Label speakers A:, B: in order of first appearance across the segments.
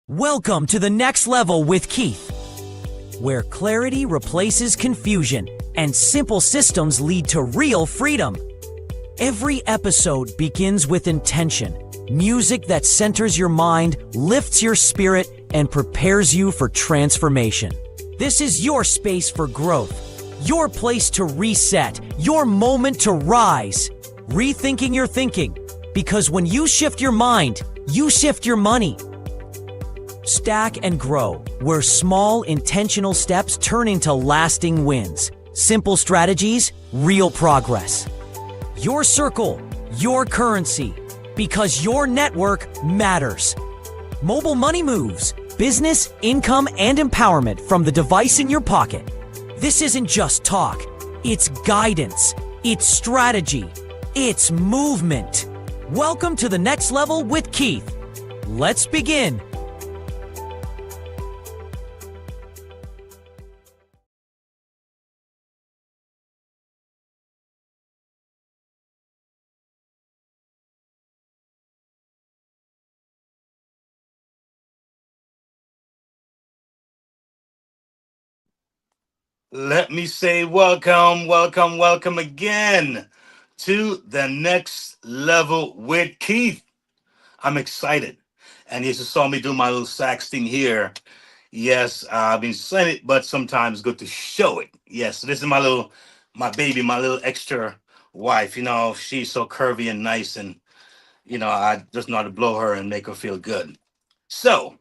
A: Welcome to the next level with Keith, where clarity replaces confusion and simple systems lead to real freedom. Every episode begins with intention, music that centers your mind, lifts your spirit, and prepares you for transformation. This is your space for growth, your place to reset, your moment to rise. Rethinking your thinking, because when you shift your mind, you shift your money. Stack and grow, where small, intentional steps turn into lasting wins. Simple strategies, real progress. Your circle, your currency, because your network matters. Mobile money moves, business, income, and empowerment from the device in your pocket. This isn't just talk, it's guidance, it's strategy, it's movement. Welcome to the next level with Keith. Let's begin.
B: Let me say welcome, welcome, welcome again to the next level with Keith. I'm excited. And yes, you saw me do my little sax thing here. Yes, I've been saying it, but sometimes it's good to show it. Yes, so this is my baby, my little extra wife. She's so curvy and nice, and I just know how to blow her and make her feel good. So,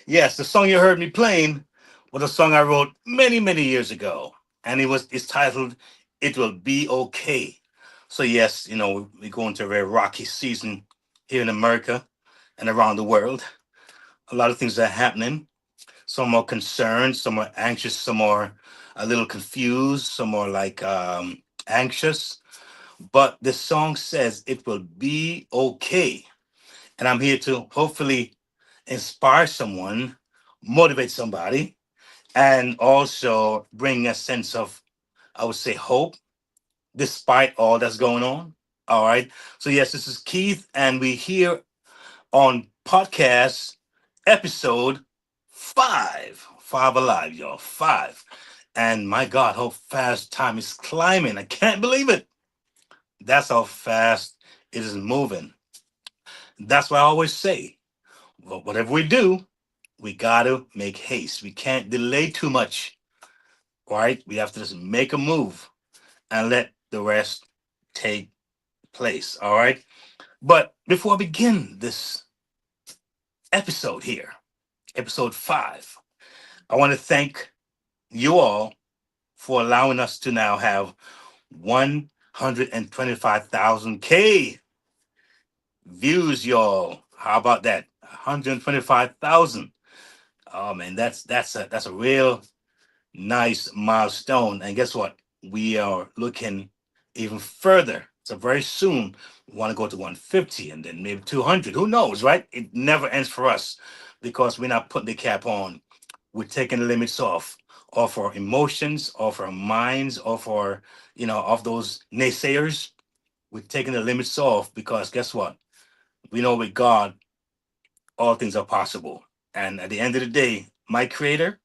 B: yes, the song you heard me playing was a song I wrote many, many years ago, and it's titled "It Will Be Okay." So yes, we go into a very rocky season here in America and around the world. A lot of things are happening. Some are concerned, some are anxious, some are a little confused, some are like anxious. But the song says it will be okay, and I'm here to hopefully inspire someone, motivate somebody, and also bring a sense of, I would say, hope despite all that's going on. All right. So, yes, this is Keith, and we here on podcast episode five. Five alive, y'all. Five. And my God, how fast time is climbing. I can't believe it. That's how fast it is moving. That's why I always say, whatever we do, we got to make haste. We can't delay too much. Right? We have to just make a move and let the rest take place. All right. But before I begin this episode here, episode five, I want to thank you all for allowing us to now have 125,000 K views, y'all. How about that? 125,000. Oh man, that's a real nice milestone. And guess what? We are looking even further. So very soon we want to go to 150 and then maybe 200. Who knows, right? It never ends for us because we're not putting the cap on. We're taking the limits off our emotions, off our minds, off those naysayers. We're taking the limits off because guess what? We know with God, all things are possible. And at the end of the day, my creator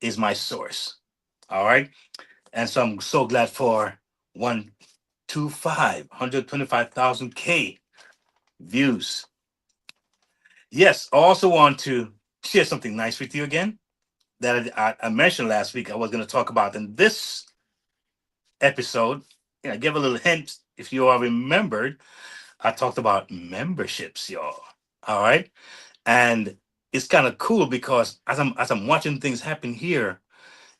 B: is my source. All right. And so I'm so glad for 125,000 K views. Yes, I also want to share something nice with you again that I mentioned last week I was going to talk about in this episode. Give a little hint if you all remembered. I talked about memberships, y'all. All right. And it's kind of cool because as I'm watching things happen here,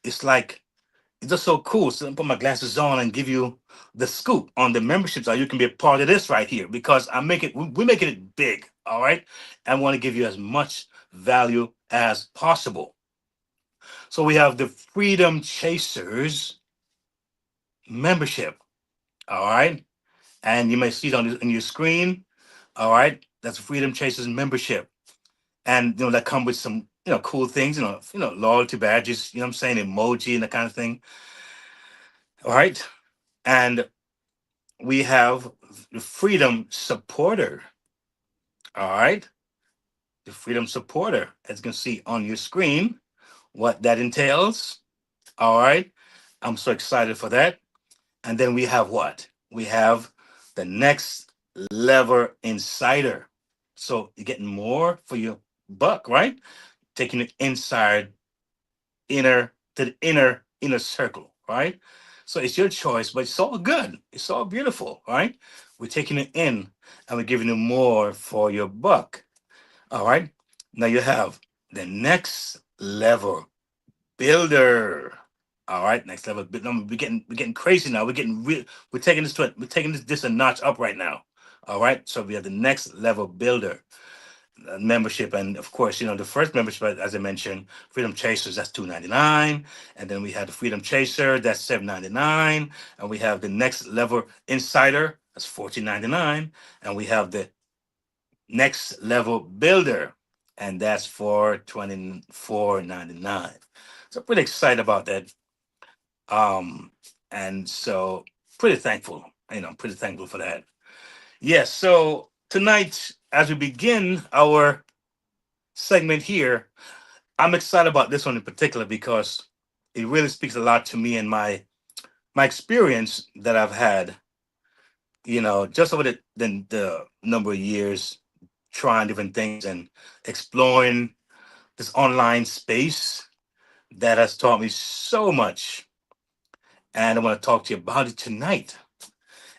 B: it's like it's just so cool. So I put my glasses on and give you the scoop on the membership so you can be a part of this right here because we're making it big, all right? And want to give you as much value as possible. So we have the Freedom Chasers membership, all right? And you may see it on your screen, all right? That's Freedom Chasers membership. And that come with some cool things, loyalty badges, what I'm saying, emoji and that kind of thing. All right. And we have the freedom supporter. All right. The freedom supporter, as you can see on your screen, what that entails. All right. I'm so excited for that. And then we have what? We have the next level insider. So you're getting more for your buck, right? Taking it inside inner circle, right? So it's your choice, but it's all good. It's all beautiful, right? We're taking it in and we're giving you more for your buck. All right. Now you have the next level builder. All right, next level. We're getting crazy now. We're taking this a notch up right now. All right. So we have the next level builder membership, and of course, the first membership, as I mentioned, Freedom Chasers, that's $2.99, and then we have the Freedom Chaser, that's $7.99, and we have the next level Insider, that's $14.99, and we have the next level Builder, and that's for $24.99. So pretty excited about that, and so pretty thankful for that. Yes. So tonight, as we begin our segment here, I'm excited about this one in particular because it really speaks a lot to me and my experience that I've had, just over the number of years trying different things and exploring this online space that has taught me so much. And I want to talk to you about it tonight.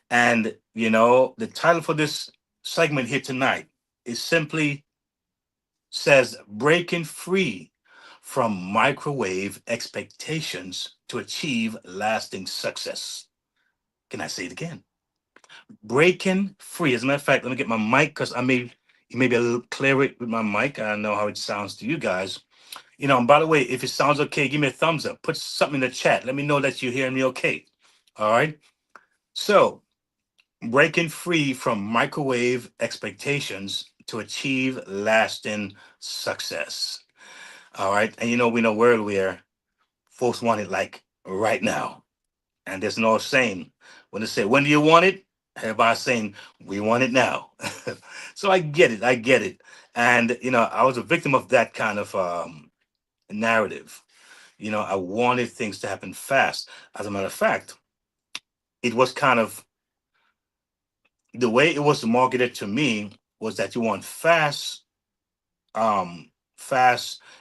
B: And, the title for this segment here tonight is simply says breaking free from microwave expectations to achieve lasting success. Can I say it again? Breaking free. As a matter of fact, let me get my mic because you may be a little clearer with my mic. I know how it sounds to you guys. And by the way, if it sounds okay, give me a thumbs up. Put something in the chat. Let me know that you're hearing me okay. All right. So, breaking free from microwave expectations to achieve lasting success. All right. And we know world where folks want it like right now. And there's no saying when they say, when do you want it? Everybody's saying, we want it now. So I get it. I get it. And, I was a victim of that kind of narrative. I wanted things to happen fast. As a matter of fact, it was kind of the way it was marketed to me was that you want fast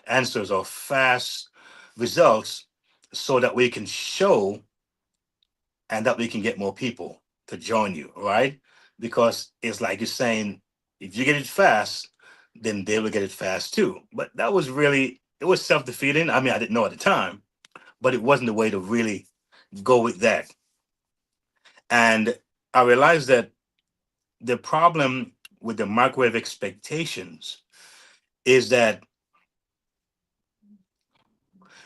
B: answers or fast results so that we can show and that we can get more people to join you, right? Because it's like you're saying, if you get it fast, then they will get it fast too. But that was really, it was self defeating. I mean, I didn't know at the time, but it wasn't the way to really go with that. And I realized that the problem with the microwave expectations is that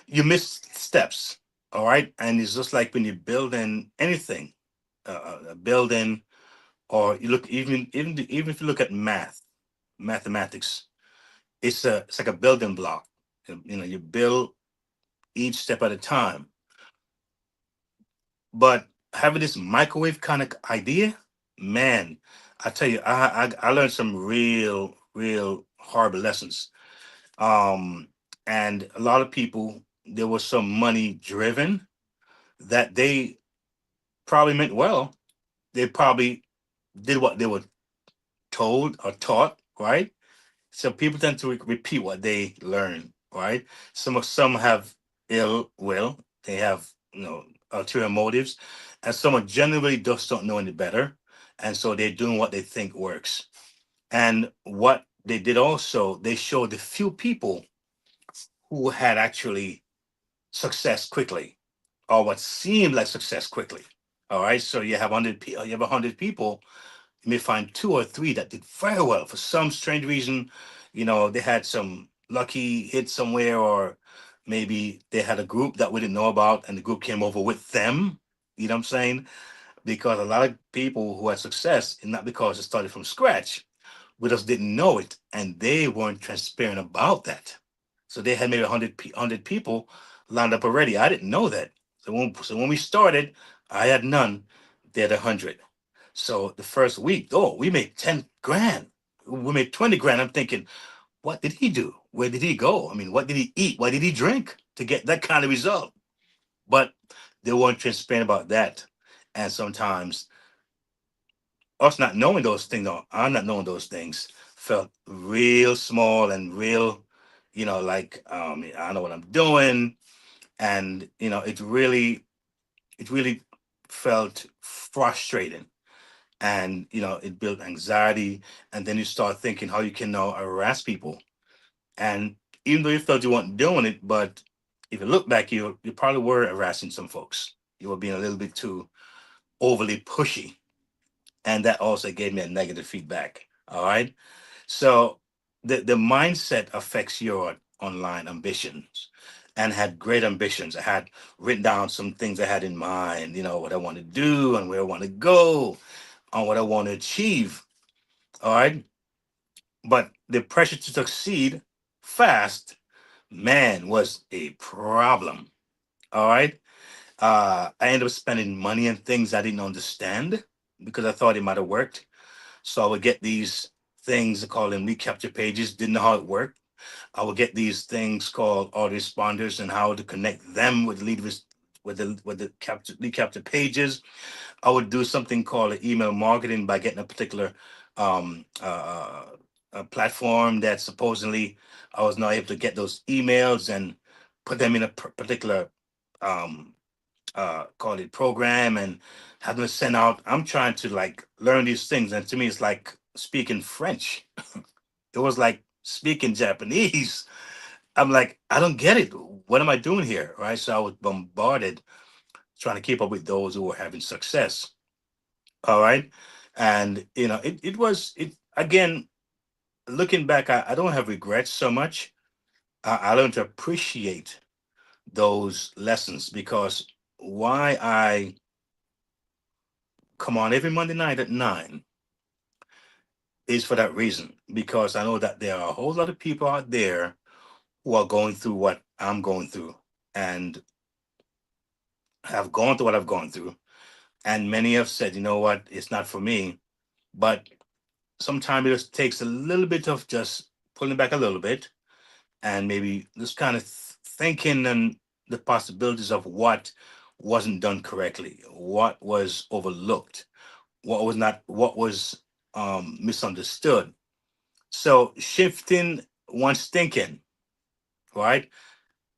B: you miss steps. All right. And it's just like when you're building anything, a building, or you look even if you look at mathematics, it's like a building block. You build each step at a time. But having this microwave kind of idea, man, I tell you, I learned some real horrible lessons. Um, and a lot of people, there was some money driven that they probably meant well. They probably did what they were told or taught, right? So people tend to repeat what they learn, right? Some have ill will. They have ulterior motives, and some generally just don't know any better, and so they're doing what they think works. And what they did also, they showed the few people who had actually success quickly, or what seemed like success quickly. All right, so you have 100 people, you may find two or three that did very well for some strange reason. They had some lucky hit somewhere, or maybe they had a group that we didn't know about, and the group came over with them. You know what I'm saying? Because a lot of people who had success, and not because it started from scratch, we just didn't know it, and they weren't transparent about that. So they had maybe 100 people lined up already. I didn't know that. So when we started, I had none. They had 100. So the first week, oh, we made 10 grand. We made 20 grand. I'm thinking, what did he do? Where did he go? I mean, what did he eat? What did he drink to get that kind of result? But they weren't transparent about that. And sometimes us not knowing those things, or I'm not knowing those things, felt real small and real, like I know what I'm doing. And it really felt frustrating, and it built anxiety. And then you start thinking how you can now harass people. And even though you felt you weren't doing it, but if you look back, you probably were harassing some folks. You were being a little bit too overly pushy, and that also gave me a negative feedback. All right. So the mindset affects your online ambitions. And had great ambitions. I had written down some things I had in mind, what I want to do and where I want to go, on what I want to achieve. All right. But the pressure to succeed fast, man, was a problem. All right. I ended up spending money on things I didn't understand because I thought it might have worked. So I would get these things, call them recapture pages, didn't know how it worked. I would get these things called autoresponders and how to connect them with the capture lead capture pages. I would do something called email marketing by getting a particular um, uh, a platform that supposedly I was not able to get those emails and put them in a particular um, call it program and have them send out. I'm trying to like learn these things, and to me, it's like speaking French. It was like speaking Japanese. I'm like, I don't get it. What am I doing here? Right. So I was bombarded trying to keep up with those who were having success. All right. And it was it again, looking back, I don't have regrets so much. I learned to appreciate those lessons because why I come on every Monday night at 9 is for that reason. Because I know that there are a whole lot of people out there who are going through what I'm going through and have gone through what I've gone through. And many have said, you know what, it's not for me. But sometimes it just takes a little bit of just pulling back a little bit and maybe just kind of thinking and the possibilities of what wasn't done correctly, what was overlooked, what was misunderstood. So shifting one's thinking, right?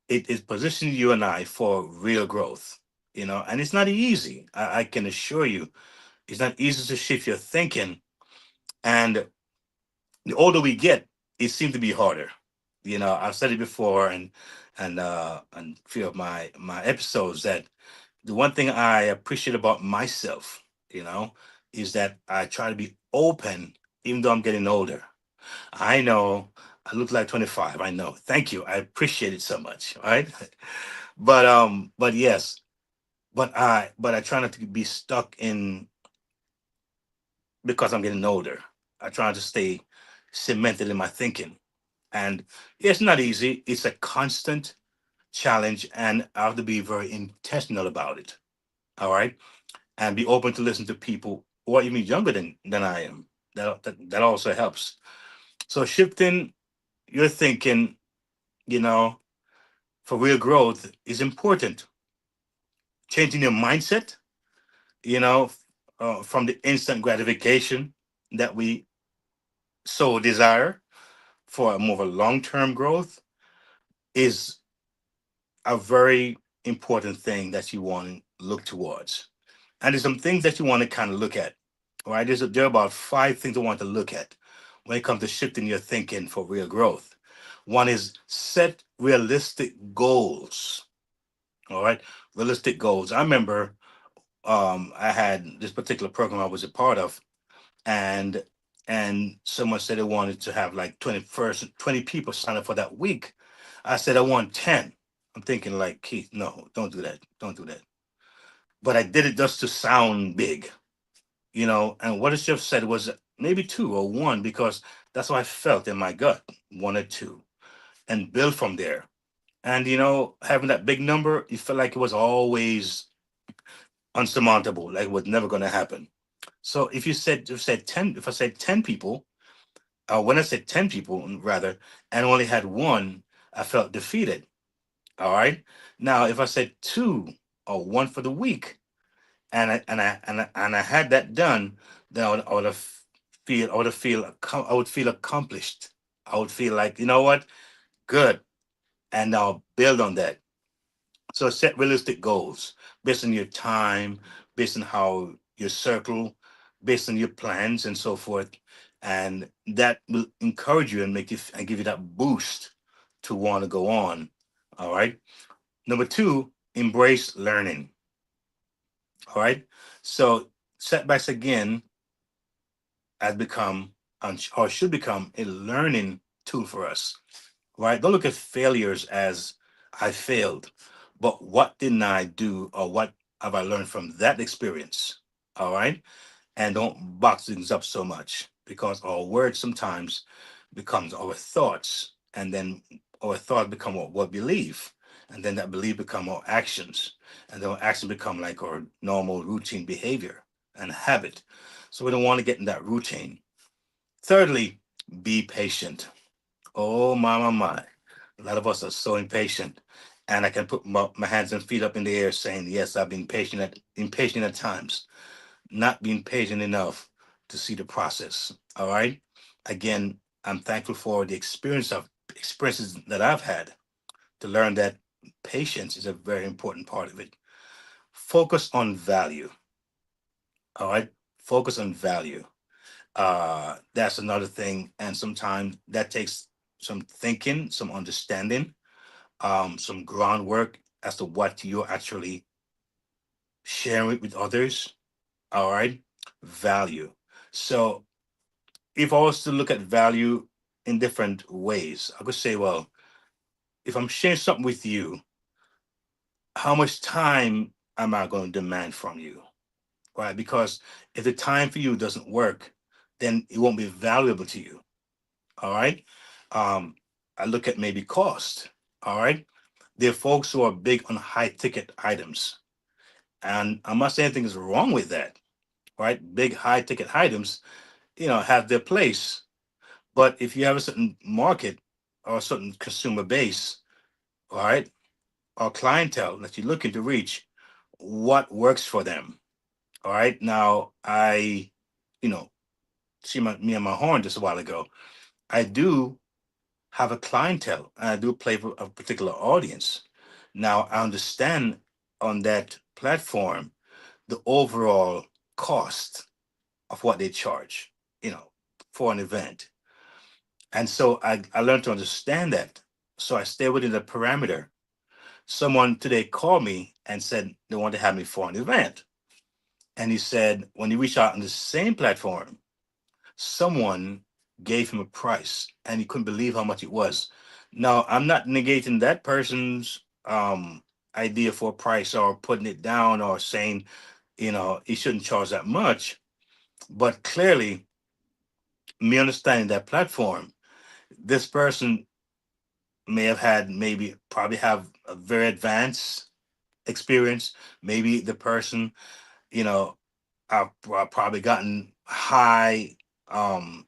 B: It is positioning you and I for real growth, and it's not easy. I can assure you, it's not easy to shift your thinking. And the older we get, it seems to be harder. I've said it before, and few of my episodes that the one thing I appreciate about myself, you know, is that I try to be open, even though I'm getting older. I know I look like 25. I know. Thank you. I appreciate it so much. Right. But yes, but I try not to be stuck in because I'm getting older. I try to stay cemented in my thinking. And it's not easy. It's a constant challenge, and I have to be very intentional about it. All right. And be open to listen to people who are even younger than I am. That also helps. So shifting your thinking, you know, for real growth is important. Changing your mindset, you know, from the instant gratification that we so desire for a more of a long-term growth is a very important thing that you want to look towards. And there's some things that you want to kind of look at. All right. There are about 5 things I want to look at when it comes to shifting your thinking for real growth. One is set realistic goals. All right. Realistic goals. I remember I had this particular program I was a part of, and someone said they wanted to have like 20 people sign up for that week. I said I want 10. I'm thinking like, Keith, no, don't do that. Don't do that. But I did it just to sound big, and what the chef said was maybe 2 or 1 because that's what I felt in my gut, 1 or 2, and build from there. And having that big number, you felt like it was always unsurmountable, like it was never going to happen. So if you said 10, if I said 10 people, when I said 10 people rather, and only had 1, I felt defeated. All right. Now, if I said 2 or 1 for the week, and I had that done, then I would feel accomplished. I would feel like, you know what, good, and I'll build on that. So set realistic goals based on your time, based on how your circle, based on your plans and so forth, and that will encourage you and make you and give you that boost to want to go on. All right. Number 2, embrace learning. All right. So setbacks again has become or should become a learning tool for us, right? Don't look at failures as I failed, but what didn't I do or what have I learned from that experience? All right. And don't box things up so much because our words sometimes becomes our thoughts, and then our thoughts become what we believe, and then that belief become our actions, and then our actions become like our normal routine behavior and habit. So we don't want to get in that routine. Thirdly, be patient. Oh my. A lot of us are so impatient. And I can put my hands and feet up in the air saying, yes, I've been impatient at times, not being patient enough to see the process. All right. Again, I'm thankful for the experiences that I've had to learn that patience is a very important part of it. Focus on value. All right. Focus on value. That's another thing. And sometimes that takes some thinking, some understanding, some groundwork as to what you're actually sharing with others. All right. Value. So if I was to look at value in different ways, I could say, well, if I'm sharing something with you, how much time am I going to demand from you? Right? Because if the time for you doesn't work, then it won't be valuable to you. All right. Um, I look at maybe cost. All right. There are folks who are big on high ticket items. And I'm not saying anything is wrong with that. Right. Big high ticket items, have their place. But if you have a certain market or a certain consumer base, all right, or clientele that you're looking to reach, what works for them? All right. Now, you know, see me and my horn just a while ago. I do have a clientele and I do play for a particular audience. Now, I understand on that platform the overall cost of what they charge, you know, for an event. And so I learned to understand that. So I stay within the parameter. Someone today called me and said they wanted to have me for an event. And he said, when he reached out on the same platform, someone gave him a price and he couldn't believe how much it was. Now, I'm not negating that person's idea for a price or putting it down or saying, he shouldn't charge that much. But clearly, me understanding that platform, this person may have had maybe probably have a very advanced experience. Maybe the person, you know, I've probably gotten high um,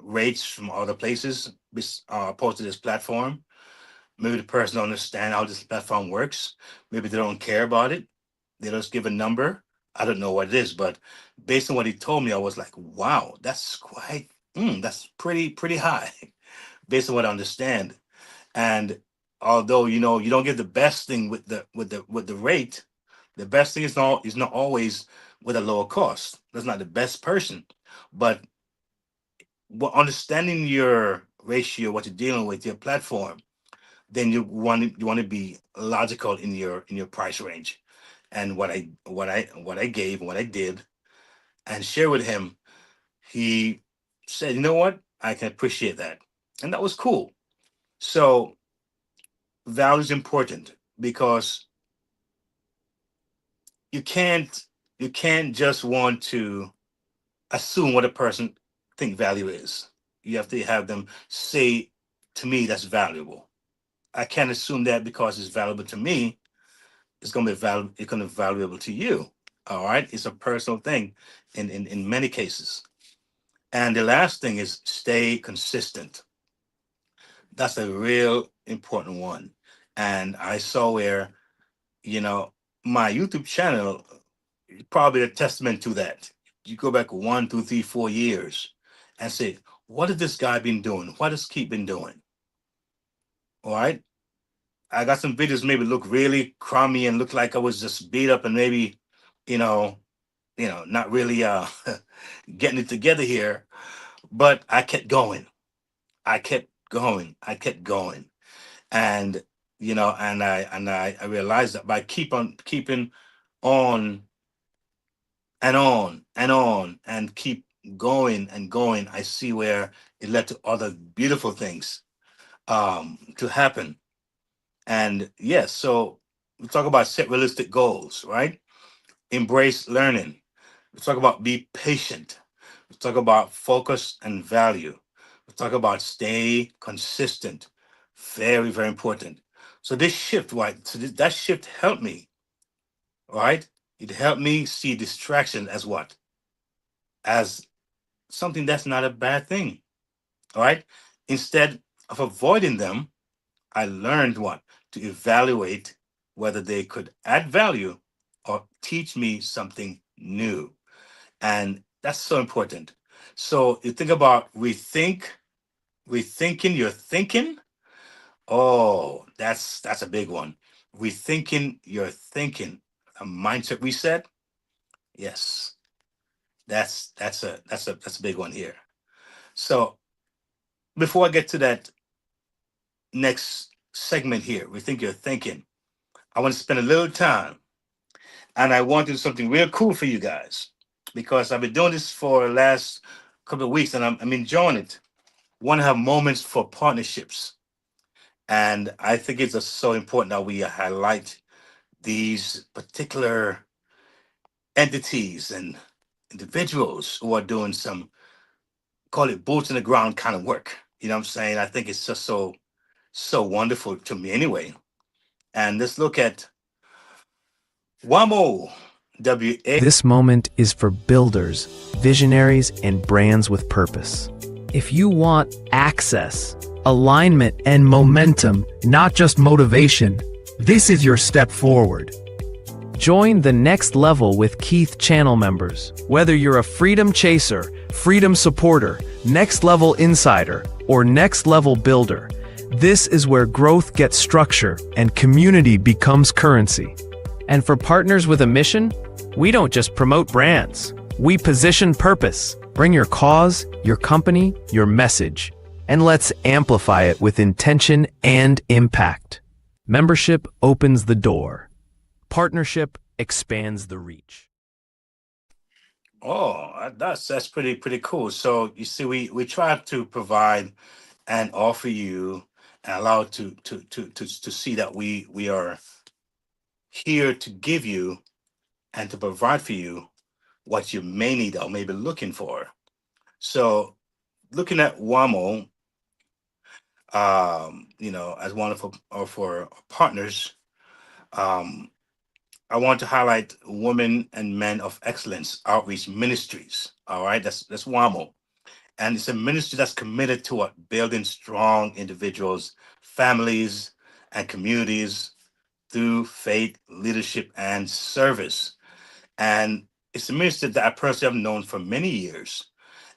B: rates from other places opposed to this platform. Maybe the person don't understand how this platform works. Maybe they don't care about it. They just give a number. I don't know what it is, but based on what he told me, I was like, wow, that's pretty high based on what I understand. And although you don't get the best thing with the rate, the best thing is not always with a lower cost. That's not the best person, but understanding your ratio, what you're dealing with, your platform, then you want to be logical in your price range. And what I gave and what I did and share with him, he said, you know what, I can appreciate that, and that was cool. So value is important because you can't you can't just want to assume what a person think value is. You have to have them say to me that's valuable. I can't assume that because it's valuable to me, it's gonna be valuable to you. All right. It's a personal thing in many cases. And the last thing is stay consistent. That's a real important one. And I saw where, you know, my YouTube channel is probably a testament to that. You go back 1, 2, 3, 4 years and say, what has this guy been doing? What has Keith been doing? All right. I got some videos maybe look really crummy and look like I was just beat up and maybe, you know, not really getting it together here. But I kept going. I kept going. I kept going. And I realized that by keeping on and on and on and keep going and going, I see where it led to other beautiful things to happen. And yes, so we talk about set realistic goals, right? Embrace learning. We talk about be patient. We talk about focus and value. We talk about stay consistent. Very, very important. So this shift, right? That shift helped me, right? It helped me see distraction as what? As something that's not a bad thing. All right. Instead, of avoiding them, I learned what? To evaluate whether they could add value or teach me something new. And that's so important. So you think about rethinking your thinking. Oh, that's a big one. Rethinking your thinking. A mindset reset. Yes, that's a big one here. So before I get to that next segment here, rethink your thinking. I want to spend a little time, and I want to do something real cool for you guys because I've been doing this for the last couple of weeks, and I'm enjoying it. Want to have moments for partnerships, and I think it's just so important that we highlight these particular entities and individuals who are doing some, call it boots in the ground kind of work. You know what I'm saying? I think it's just so wonderful to me anyway. And let's look at WAMO. WA.
C: This moment is for builders, visionaries, and brands with purpose. If you want access, alignment, and momentum, not just motivation, this is your step forward. Join the next level with Keith channel members. Whether you're a freedom chaser, freedom supporter, next level insider, or next level builder, this is where growth gets structure and community becomes currency. And for partners with a mission, we don't just promote brands. We position purpose. Bring your cause, your company, your message, and let's amplify it with intention and impact. Membership opens the door. Partnership expands the reach.
B: Oh, that's pretty cool. So you see, we try to provide and offer you and allow to see that we are here to give you and to provide for you what you may need or may be looking for. So looking at WAMO, as one of our partners, um, I want to highlight Women and Men of Excellence Outreach Ministries. All right, that's WAMO, and it's a ministry that's committed to what? Building strong individuals, families, and communities through faith, leadership, and service. And it's a ministry that I personally have known for many years,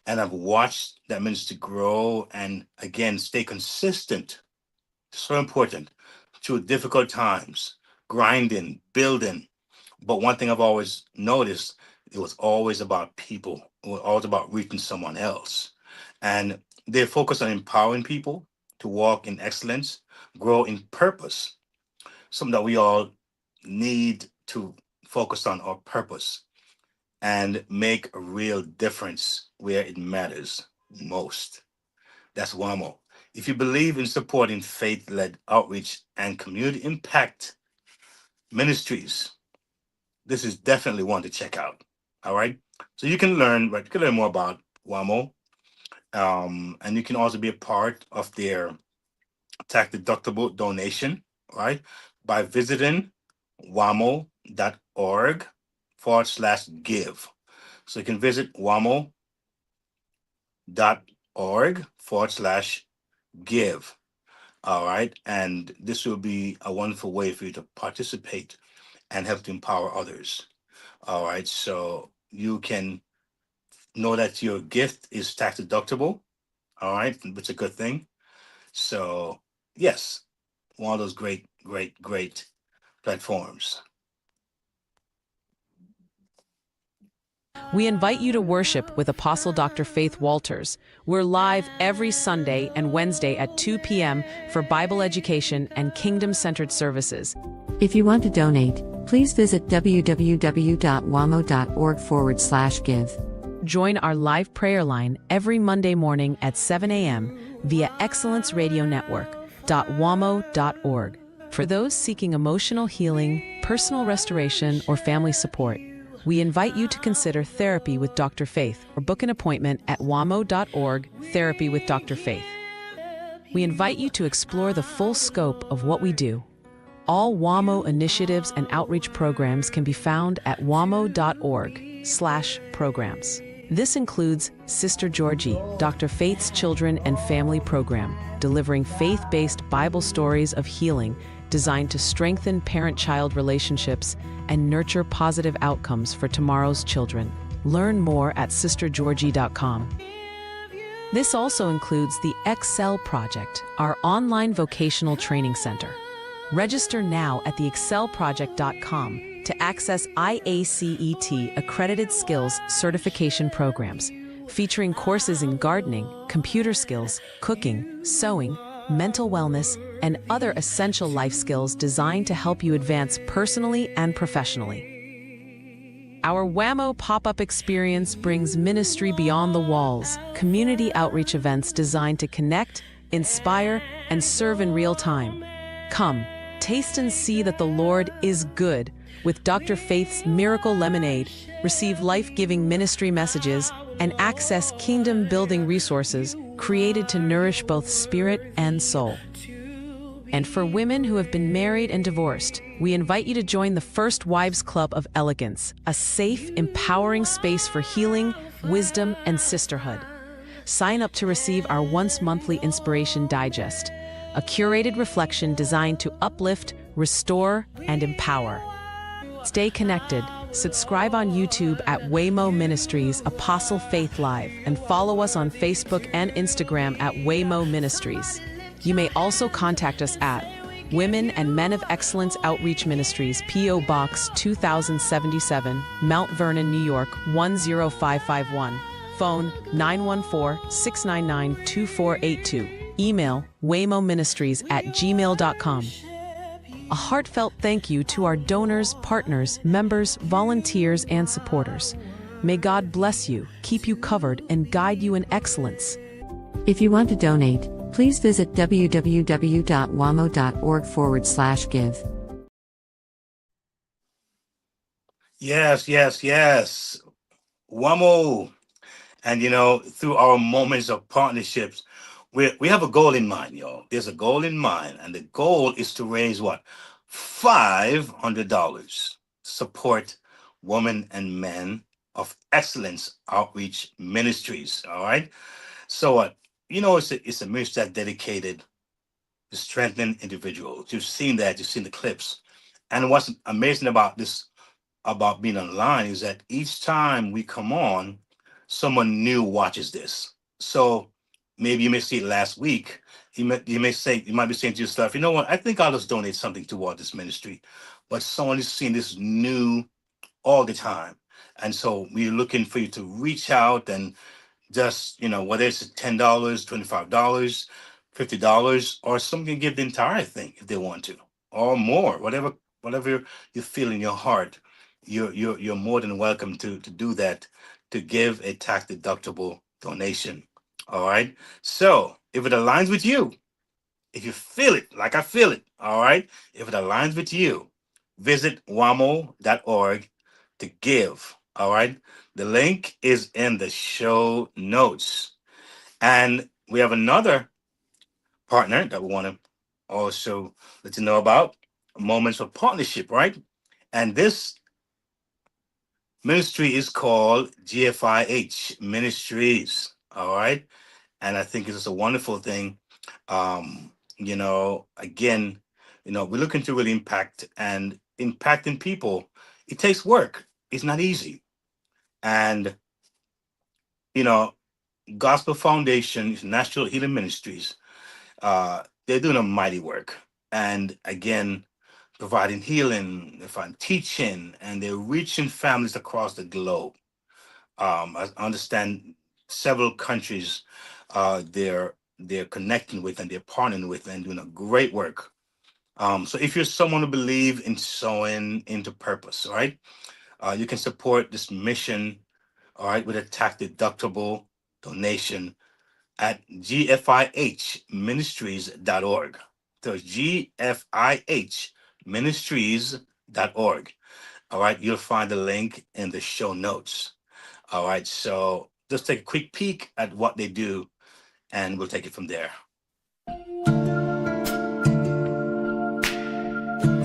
B: and I've watched that ministry grow and again stay consistent. So important through difficult times, grinding, building. But one thing I've always noticed, it was always about people. It was always about reaching someone else. And they focus on empowering people to walk in excellence, grow in purpose, something that we all need to focus on our purpose and make a real difference where it matters most. That's WAMO. If you believe in supporting faith led outreach and community impact ministries, this is definitely one to check out. All right. So you can learn, right? You can learn more about WAMO. And you can also be a part of their tax deductible donation, right? By visiting wamo.org/give. So you can visit wamo.org/give. All right. And this will be a wonderful way for you to participate and help to empower others. All right. So you can know that your gift is tax deductible. All right. Which is a good thing. So, yes, one of those great platforms.
D: We invite you to worship with Apostle Dr. Faith Walters. We're live every Sunday and Wednesday at 2 p.m. for Bible education and kingdom-centered services.
E: If you want to donate, please visit www.wamo.org/give.
D: Join our live prayer line every Monday morning at 7 a.m. via Excellence Radio Network.wamo.org. For those seeking emotional healing, personal restoration, or family support, we invite you to consider Therapy with Dr. Faith or book an appointment at wamo.org, Therapy with Dr. Faith. We invite you to explore the full scope of what we do. All WAMO initiatives and outreach programs can be found at wamo.org/programs. This includes Sister Georgie, Dr. Faith's Children and Family Program, delivering faith-based Bible stories of healing designed to strengthen parent-child relationships and nurture positive outcomes for tomorrow's children. Learn more at sistergeorgie.com. This also includes the Excel Project, our online vocational training center. Register now at theexcelproject.com to access IACET accredited skills certification programs, featuring courses in gardening, computer skills, cooking, sewing, mental wellness, and other essential life skills designed to help you advance personally and professionally. Our WAMO pop-up experience brings ministry beyond the walls, community outreach events designed to connect, inspire, and serve in real time. Come, taste and see that the Lord is good with Dr. Faith's Miracle Lemonade. Receive life-giving ministry messages and access kingdom-building resources created to nourish both spirit and soul. And for women who have been married and divorced, we invite you to join the First Wives Club of Elegance, a safe, empowering space for healing, wisdom, and sisterhood. Sign up to receive our once-monthly Inspiration Digest, a curated reflection designed to uplift, restore, and empower. Stay connected. Subscribe on YouTube at Waymo Ministries Apostle Faith Live and follow us on Facebook and Instagram at Waymo Ministries. You may also contact us at Women and Men of Excellence Outreach Ministries, P.O. Box 2077, Mount Vernon, New York 10551. Phone 914-699-2482. Email waymoministries@gmail.com. A heartfelt thank you to our donors, partners, members, volunteers, and supporters. May God bless you, keep you covered, and guide you in excellence.
E: If you want to donate, please visit www.wamo.org/give.
B: Yes. WAMO. And through our moments of partnerships, we have a goal in mind, y'all. There's a goal in mind, and the goal is to raise what? $500. Support women and men of excellence outreach ministries. All right. So what? It's a ministry that's dedicated to strengthening individuals. You've seen that. You've seen the clips. And what's amazing about this, about being online, is that each time we come on, someone new watches this. So maybe you may see it last week. You might be saying to yourself, you know what? I think I'll just donate something toward this ministry. But someone is seeing this new all the time. And so we're looking for you to reach out and just, whether it's $10, $25, $50, or some can give the entire thing if they want to, or more, whatever you feel in your heart, you're more than welcome to do that, to give a tax deductible donation. All right. So if it aligns with you, if you feel it like I feel it, all right, if it aligns with you, visit wamo.org to give. All right. The link is in the show notes. And we have another partner that we want to also let you know about, Moments of Partnership, right? And this ministry is called GFIH Ministries. All right. And I think it's a wonderful thing. Again, we're looking to really impact, and impacting people. It takes work. It's not easy. And, Gospel Foundation, National Healing Ministries, they're doing a mighty work. And again, providing healing, they find teaching, and they're reaching families across the globe. I understand several countries they're connecting with, and they're partnering with, and doing a great work. So if you're someone who believes in sowing into purpose, all right, you can support this mission, all right, with a tax deductible donation at gfihministries.org. So it's gfihministries.org. All right, you'll find the link in the show notes. All right, so just take a quick peek at what they do, and we'll take it from there.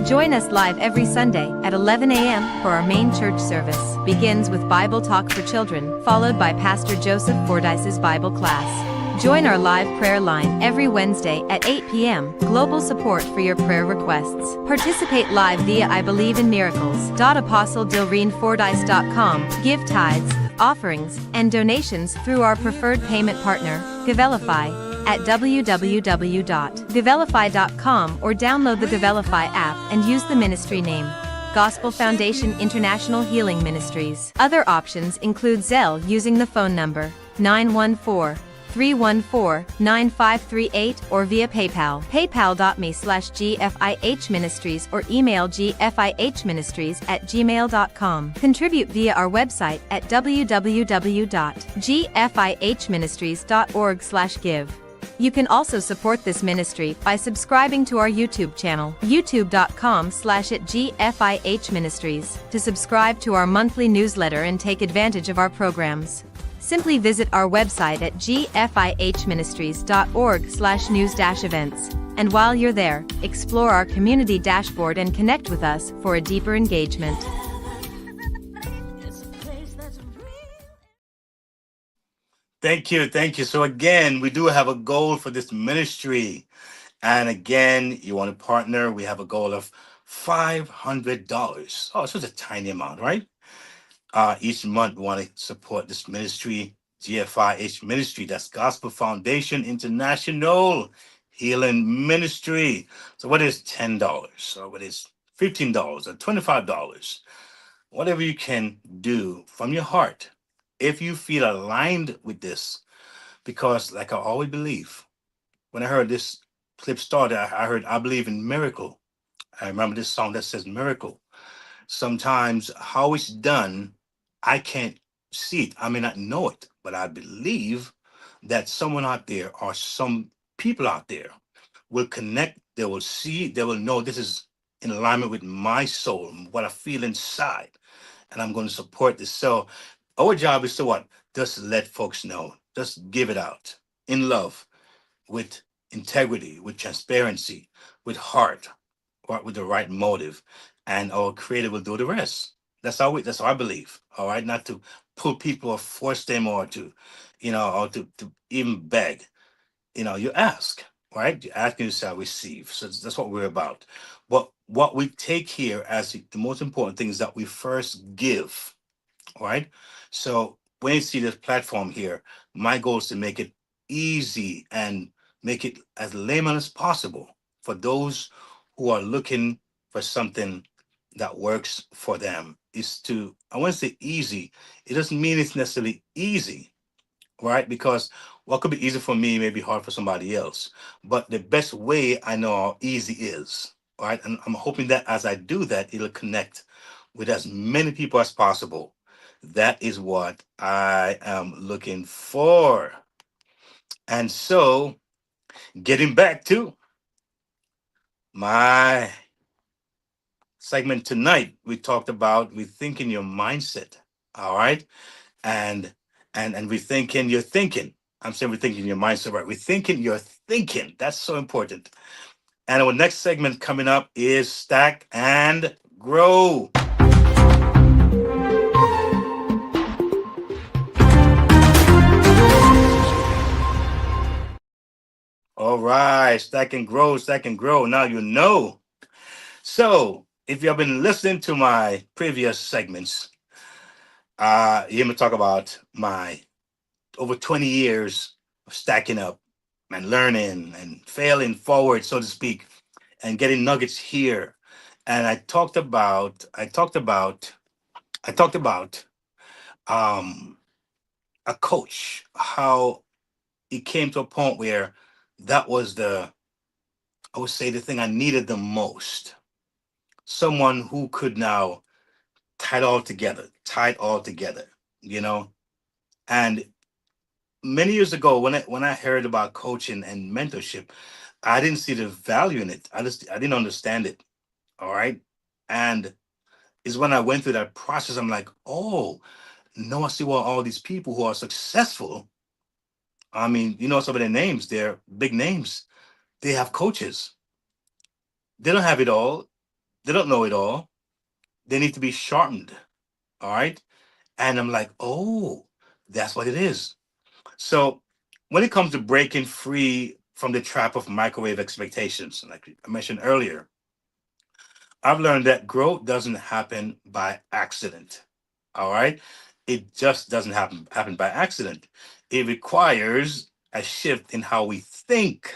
F: Join us live every Sunday at 11 a.m. for our main church service. Begins with Bible Talk for Children, followed by Pastor Joseph Fordyce's Bible class. Join our live prayer line every Wednesday at 8 p.m. Global support for your prayer requests. Participate live via I Believe in Miracles. ApostleDilreenFordyce.com. Give tithes, offerings, and donations through our preferred payment partner, Givelify, at www.givelify.com or download the Givelify app and use the ministry name, Gospel Foundation International Healing Ministries. Other options include Zelle using the phone number 914-314-9538 or via PayPal, paypal.me/GFIH Ministries or email gfihministries@gmail.com. Contribute via our website at www.gfihministries.org/give. You can also support this ministry by subscribing to our YouTube channel, youtube.com/@GFIH Ministries, to subscribe to our monthly newsletter and take advantage of our programs. Simply visit our website at gfihministries.org/news-events. And while you're there, explore our community dashboard and connect with us for a deeper engagement.
B: Thank you. Thank you. So again, we do have a goal for this ministry. And again, you want to partner, we have a goal of $500. Oh, it's just a tiny amount, right? Each month we want to support this ministry, GFIH Ministry. That's Gospel Foundation International Healing Ministry. So what is $10? Or what is $15 or $25? Whatever you can do from your heart, if you feel aligned with this, because like I always believe, when I heard this clip started, I heard I believe in miracle. I remember this song that says miracle. Sometimes how it's done, I can't see it. I may not know it, but I believe that someone out there or some people out there will connect. They will see, they will know this is in alignment with my soul, what I feel inside, and I'm going to support this. So our job is to what? Just let folks know. Just give it out in love, with integrity, with transparency, with heart, or with the right motive, and our creator will do the rest. That's how I believe. All right, not to pull people or force them or to, or to even beg. You ask, right? You ask and you shall receive. So that's what we're about. But what we take here as the most important thing is that we first give. All right. So when you see this platform here, my goal is to make it easy and make it as layman as possible for those who are looking for something that works for them. I want to say easy. It doesn't mean it's necessarily easy, right? Because what could be easy for me may be hard for somebody else. But the best way I know how easy is, right? And I'm hoping that as I do that, it'll connect with as many people as possible. That is what I am looking for. And so, getting back to my segment tonight, we talked about rethinking your mindset. All right. And rethinking your thinking. I'm saying rethinking your mindset, right? Rethinking your thinking. That's so important. And our next segment coming up is Stack and Grow. All right, Stack and Grow, Stack and Grow. Now you know. So, if you have been listening to my previous segments, you hear me talk about my over 20 years of stacking up and learning and failing forward, so to speak, and getting nuggets here. And I talked about um, a coach, how it came to a point where that was I would say the thing I needed the most. Someone who could now tie it all together, you know. And many years ago, when I heard about coaching and mentorship, I didn't see the value in it. I didn't understand it. All right, and it's when I went through that process, I'm like, oh, no, I see why all these people who are successful. I mean, some of their names, they're big names. They have coaches. They don't have it all. They don't know it all. They need to be sharpened. All right. And I'm like, oh, that's what it is. So when it comes to breaking free from the trap of microwave expectations, like I mentioned earlier, I've learned that growth doesn't happen by accident. All right. It just doesn't happen by accident. It requires a shift in how we think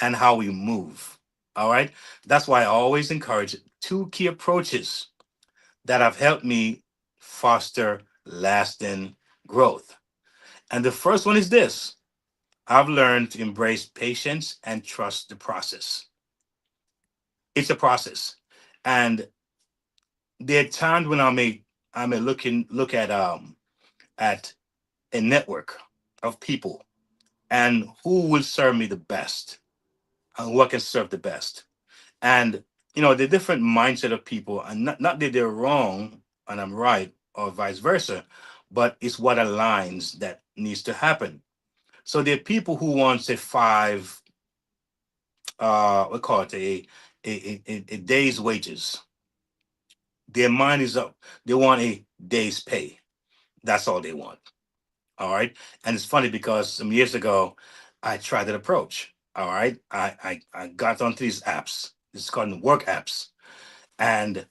B: and how we move. All right. That's why I always encourage two key approaches that have helped me foster lasting growth. And the first one is this: I've learned to embrace patience and trust the process. It's a process. And there are times when I may look at a network of people and who will serve me the best and who I can serve the best. And the different mindset of people, and not that they're wrong and I'm right or vice versa, but it's what aligns that needs to happen. So there are people who want, say, five, we call it a day's wages. Their mind is up. They want a day's pay. That's all they want. All right. And it's funny because some years ago, I tried that approach. All right. I got onto these apps. It's called work apps. And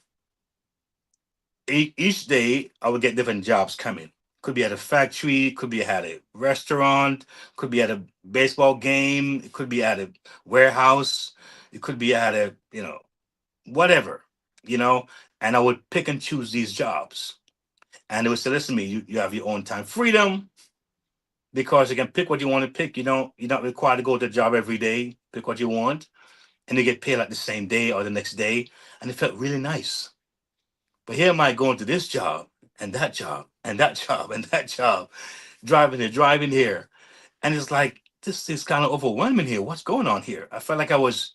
B: each day I would get different jobs coming. Could be at a factory, could be at a restaurant, could be at a baseball game, it could be at a warehouse, it could be at a, whatever, you know, and I would pick and choose these jobs. And they would say, listen to me, you have your own time freedom because you can pick what you want to pick. You're not required to go to the job every day, pick what you want, and they get paid like the same day or the next day. And it felt really nice. But here am I going to this job and that job and that job and that job, driving here. And it's like, this is kind of overwhelming here. What's going on here? I felt like I was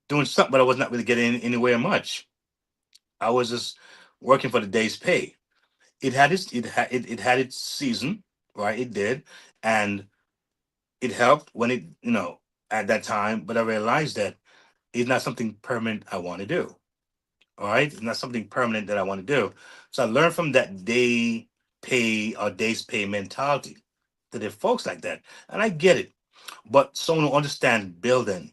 B: doing something, but I was not really getting anywhere much. I was just working for the day's pay. It had its season, right? It did. And it helped when at that time, but I realized that it's not something permanent I want to do. All right. It's not something permanent that I want to do. So I learned from that day pay or days pay mentality that there are folks like that. And I get it. But someone who understands building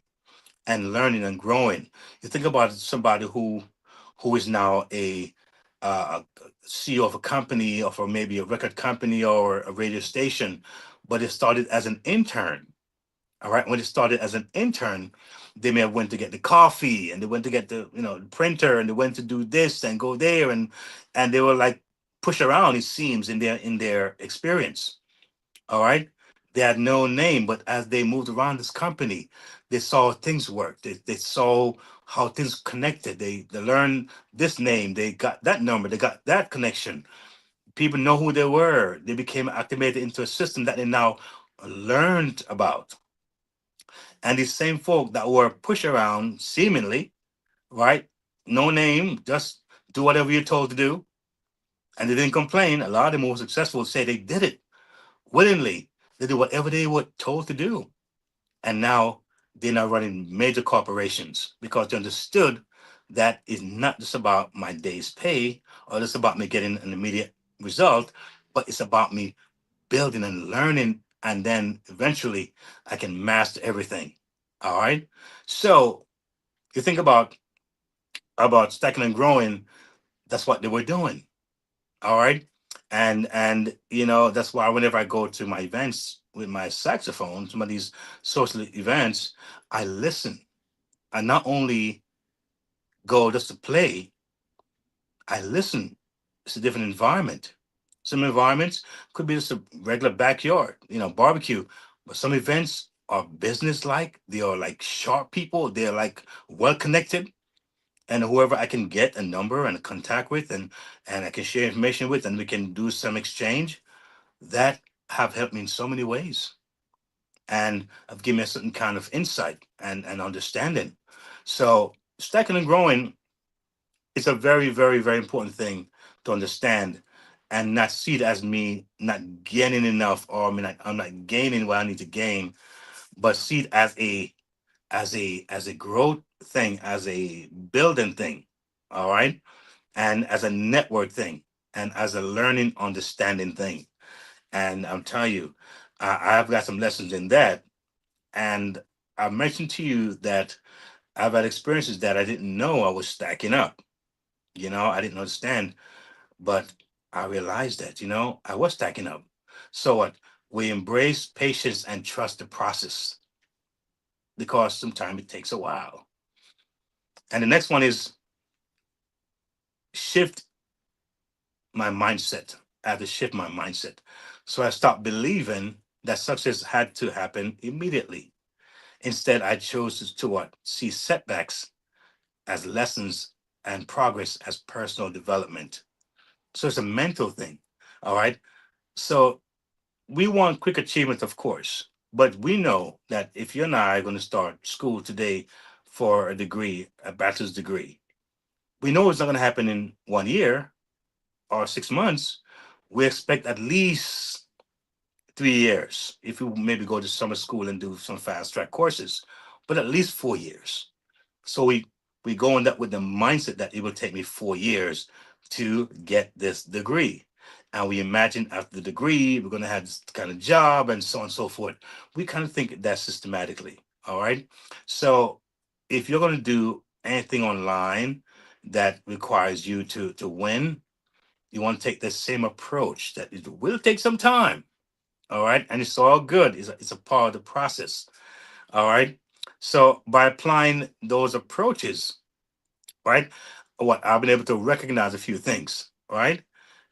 B: and learning and growing. You think about somebody who is now a CEO of a company or for maybe a record company or a radio station, but it started as an intern. All right. When it started as an intern, they may have went to get the coffee and they went to get the printer and they went to do this and go there and they were like pushed around, it seems, in their experience. All right. They had no name, but as they moved around this company, they saw things work. They saw how things connected. They learned this name, they got that number, they got that connection. People know who they were. They became activated into a system that they now learned about. And these same folk that were pushed around seemingly, right? No name, just do whatever you're told to do. And they didn't complain. A lot of them who were successful say they did it willingly. They did whatever they were told to do. And now they're now running major corporations because they understood that it's not just about my day's pay or just about me getting an immediate result, but it's about me building and learning. And then eventually I can master everything. All right. So you think about stacking and growing, that's what they were doing. All right. And that's why whenever I go to my events with my saxophone, some of these social events, I listen. I not only go just to play, I listen. It's a different environment. Some environments could be just a regular backyard, barbecue. But some events are business like. They are like sharp people. They're like well connected. And whoever I can get a number and a contact with and I can share information with and we can do some exchange, that have helped me in so many ways and have given me a certain kind of insight and understanding. So stacking and growing is a very, very, very important thing to understand and not see it as me not gaining enough or I'm not gaining what I need to gain, but see it as a growth thing, as a building thing. All right. And as a network thing and as a learning understanding thing. And I'm telling you, I've got some lessons in that. And I mentioned to you that I've had experiences that I didn't know I was stacking up. I didn't understand, but I realized that, I was stacking up. So what? We embrace patience and trust the process because sometimes it takes a while. And the next one is shift my mindset. I had to shift my mindset. So I stopped believing that success had to happen immediately. Instead, I chose to what? See setbacks as lessons and progress as personal development. So it's a mental thing. All right. So we want quick achievement, of course, but we know that if you and I are going to start school today for a degree, a bachelor's degree, we know it's not going to happen in 1 year or 6 months. We expect at least 3 years if you maybe go to summer school and do some fast track courses, but at least 4 years. So we go in that with the mindset that it will take me 4 years to get this degree. And we imagine after the degree, we're going to have this kind of job and so on and so forth. We kind of think that systematically. All right. So if you're going to do anything online that requires you to win, you want to take the same approach that it will take some time. All right. And it's all good. It's a part of the process. All right. So by applying those approaches, right, what I've been able to recognize a few things, right,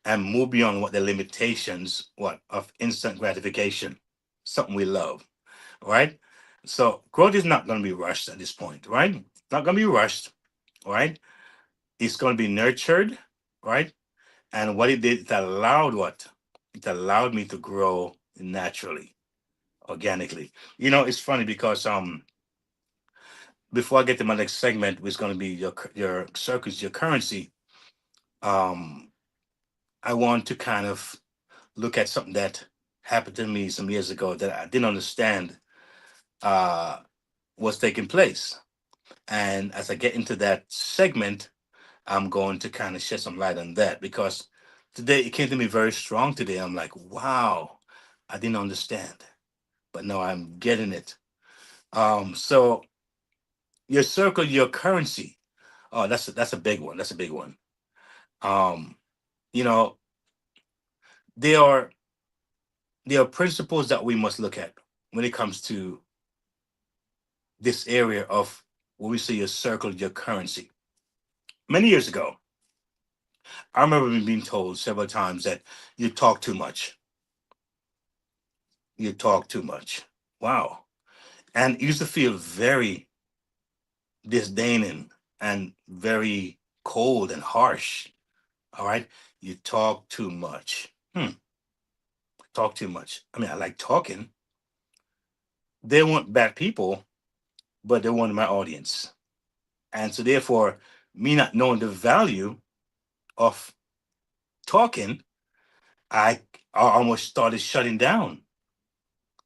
B: and move beyond what the limitations, what of instant gratification, something we love, right. So growth is not going to be rushed at this point, right? Not going to be rushed, right? It's going to be nurtured, right? And what it did, it allowed what? It allowed me to grow naturally, organically. It's funny because before I get to my next segment, which is going to be your circus, your currency, um, I want to kind of look at something that happened to me some years ago that I didn't understand uh, was taking place. And as I get into that segment, I'm going to kind of shed some light on that because today it came to me very strong today. I'm like, wow, I didn't understand, but no, I'm getting it. So your circle, your currency. Oh, that's a big one. That's a big one. Um, you know, there are there are principles that we must look at when it comes to this area of what we say your circle, your currency. Many years ago, I remember being told several times that you talk too much. You talk too much. Wow. And it used to feel very disdaining and very cold and harsh. All right. You talk too much. Talk too much. I mean, I like talking. They weren't bad people, but they weren't my audience. And so, therefore, me not knowing the value of talking, I almost started shutting down.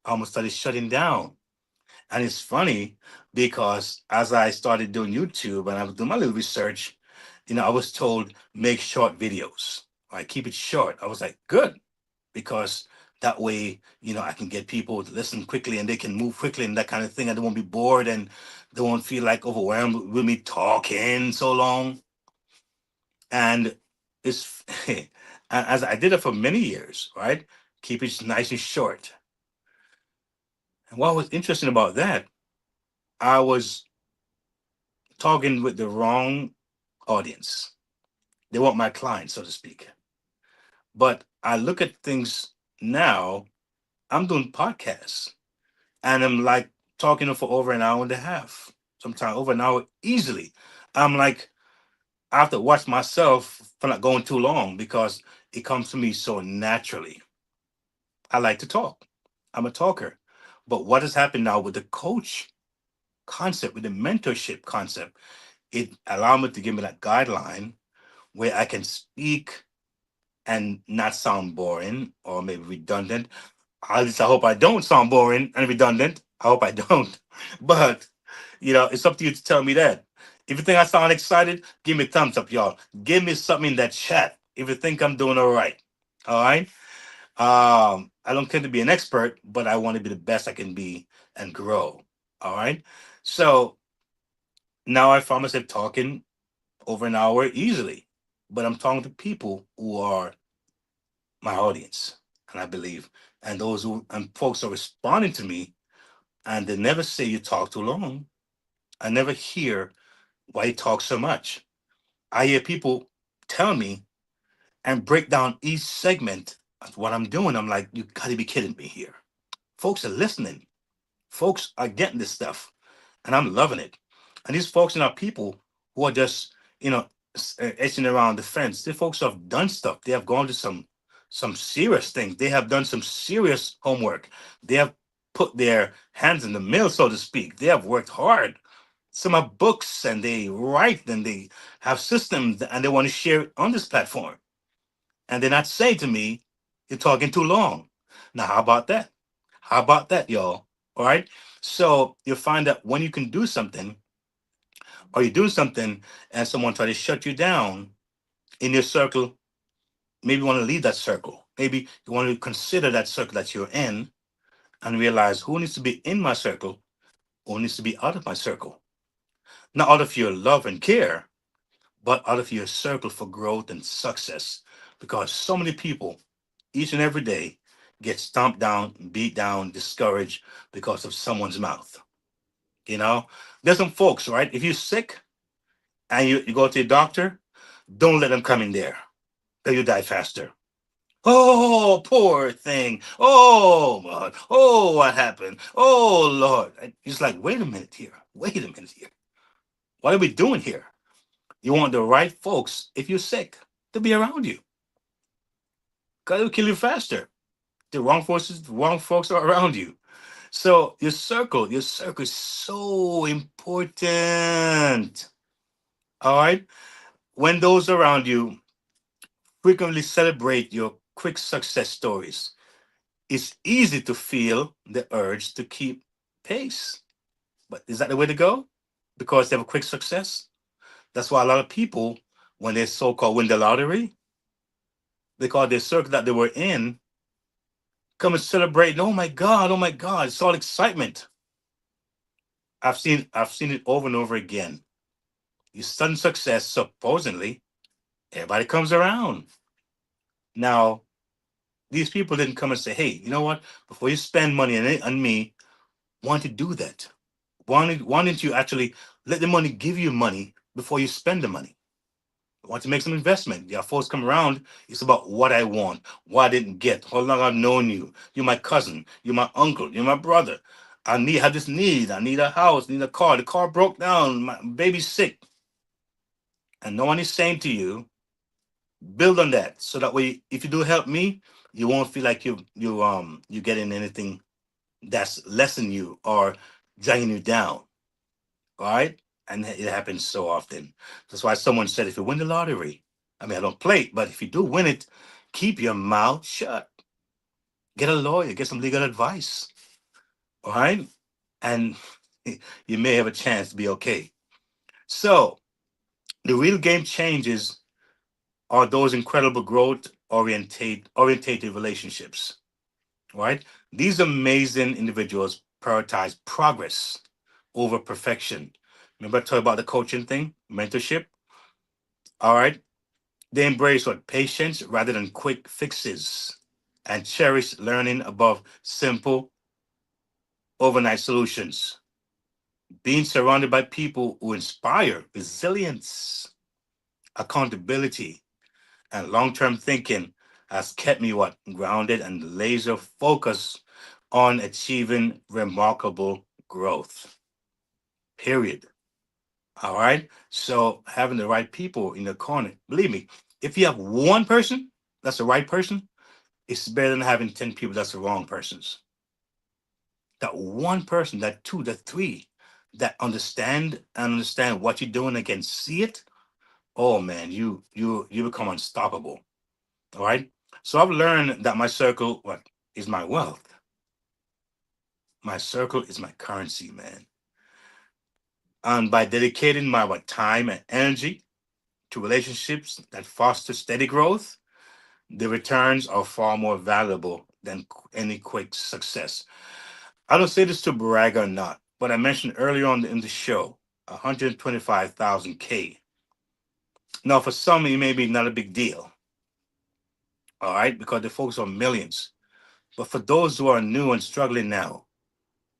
B: I almost started shutting down. And it's funny because as I started doing YouTube and I was doing my little research, I was told make short videos. Right, keep it short. I was like, good, because that way, I can get people to listen quickly and they can move quickly and that kind of thing. And they won't be bored and they won't feel like overwhelmed with me talking so long. And it's as I did it for many years, right? Keep it nice and short. And what was interesting about that, I was talking with the wrong audience. They weren't my clients, so to speak. But I look at things now, I'm doing podcasts and I'm like talking for over an hour and a half, sometimes over an hour easily. I'm like, I have to watch myself for not going too long because it comes to me so naturally. I like to talk. I'm a talker. But what has happened now with the coach concept, with the mentorship concept, it allowed me to give me that guideline where I can speak and not sound boring or maybe redundant. At least I hope I don't sound boring and redundant. I hope I don't. But, it's up to you to tell me that. If you think I sound excited, give me a thumbs up, y'all. Give me something in that chat if you think I'm doing all right. All right. I don't claim to be an expert, but I want to be the best I can be and grow. All right. So now I found myself talking over an hour easily, but I'm talking to people who are my audience, and I believe, and those who and folks are responding to me, and they never say you talk too long. I never hear why you talk so much. I hear people tell me and break down each segment of what I'm doing. I'm like, you gotta be kidding me here. Folks are listening. Folks are getting this stuff, and I'm loving it. And these folks are people who are just, etching around the fence. These folks have done stuff. They have gone to some serious things. They have done some serious homework. They have put their hands in the mill, so to speak. They have worked hard. Some have books and they write and they have systems and they want to share it on this platform. And they're not saying to me, you're talking too long. Now, how about that? How about that, y'all? All right. So you'll find that when you can do something, or you do something and someone try to shut you down in your circle, maybe you want to leave that circle. Maybe you want to consider that circle that you're in and realize who needs to be in my circle, who needs to be out of my circle. Not out of your love and care, but out of your circle for growth and success. Because so many people, each and every day, get stomped down, beat down, discouraged because of someone's mouth. You know, there's some folks, right? If you're sick and you go to your doctor, don't let them come in there. Then you die faster. Oh, poor thing. Oh, God. Oh, what happened? Oh, Lord. It's like, wait a minute here. Wait a minute here. What are we doing here? You want the right folks, if you're sick, to be around you. Because it'll kill you faster. The wrong folks are around you. So your circle is so important. All right. When those around you frequently celebrate your quick success stories, it's easy to feel the urge to keep pace. But is that the way to go? Because they have a quick success? That's why a lot of people, when they so called win the lottery, because the circle that they were in, come and celebrate. Oh my God, it's all excitement. I've seen it over and over again. You sudden success, supposedly, everybody comes around. Now, these people didn't come and say, hey, you know what? Before you spend money on me, why don't you do that? Why don't you actually let the money give you money before you spend the money? I want to make some investment. Yeah, folks come around. It's about what I want, what I didn't get, how long I've known you. You're my cousin. You're my uncle. You're my brother. Have this need. I need a house. Need a car. The car broke down. My baby's sick, and no one is saying to you, build on that. So that way, if you do help me, you won't feel like you getting anything that's lessing you or dragging you down. All right. And it happens so often. That's why someone said, if you win the lottery, I mean, I don't play it, but if you do win it, keep your mouth shut. Get a lawyer, get some legal advice. All right. And you may have a chance to be okay. So the real game changes are those incredible growth orientated relationships. All right. These amazing individuals prioritize progress over perfection. Remember I told you about the coaching thing, mentorship? All right. They embrace what patience rather than quick fixes and cherish learning above simple overnight solutions. Being surrounded by people who inspire resilience, accountability, and long-term thinking has kept me what grounded and laser focused on achieving remarkable growth. Period. All right. So having the right people in the corner, believe me, if you have one person that's the right person, it's better than having 10 people that's the wrong persons. That one person, that two, that three, that understand what you're doing and can see it. Oh man, you become unstoppable. All right. So I've learned that my circle, what is my wealth? My circle is my currency, man. And by dedicating my time and energy to relationships that foster steady growth, The returns are far more valuable than any quick success. I don't say this to brag or not, but I mentioned earlier on in the show 125,000 K. Now, for some, it may be not a big deal, all right, because they focus on millions. But for those who are new and struggling now,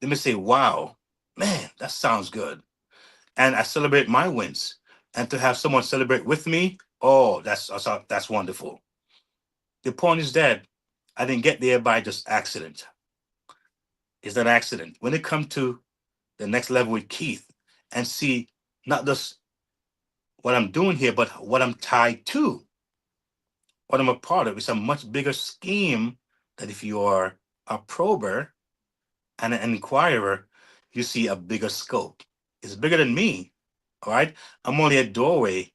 B: they may say, wow, man, that sounds good. And I celebrate my wins. And to have someone celebrate with me, oh, that's wonderful. The point is that I didn't get there by just accident. It's an accident. When it comes to the next level with Keith and see not just what I'm doing here, but what I'm tied to, what I'm a part of. It's a much bigger scheme that if you are a prober and an inquirer, you see a bigger scope. It's bigger than me. All right. I'm only a doorway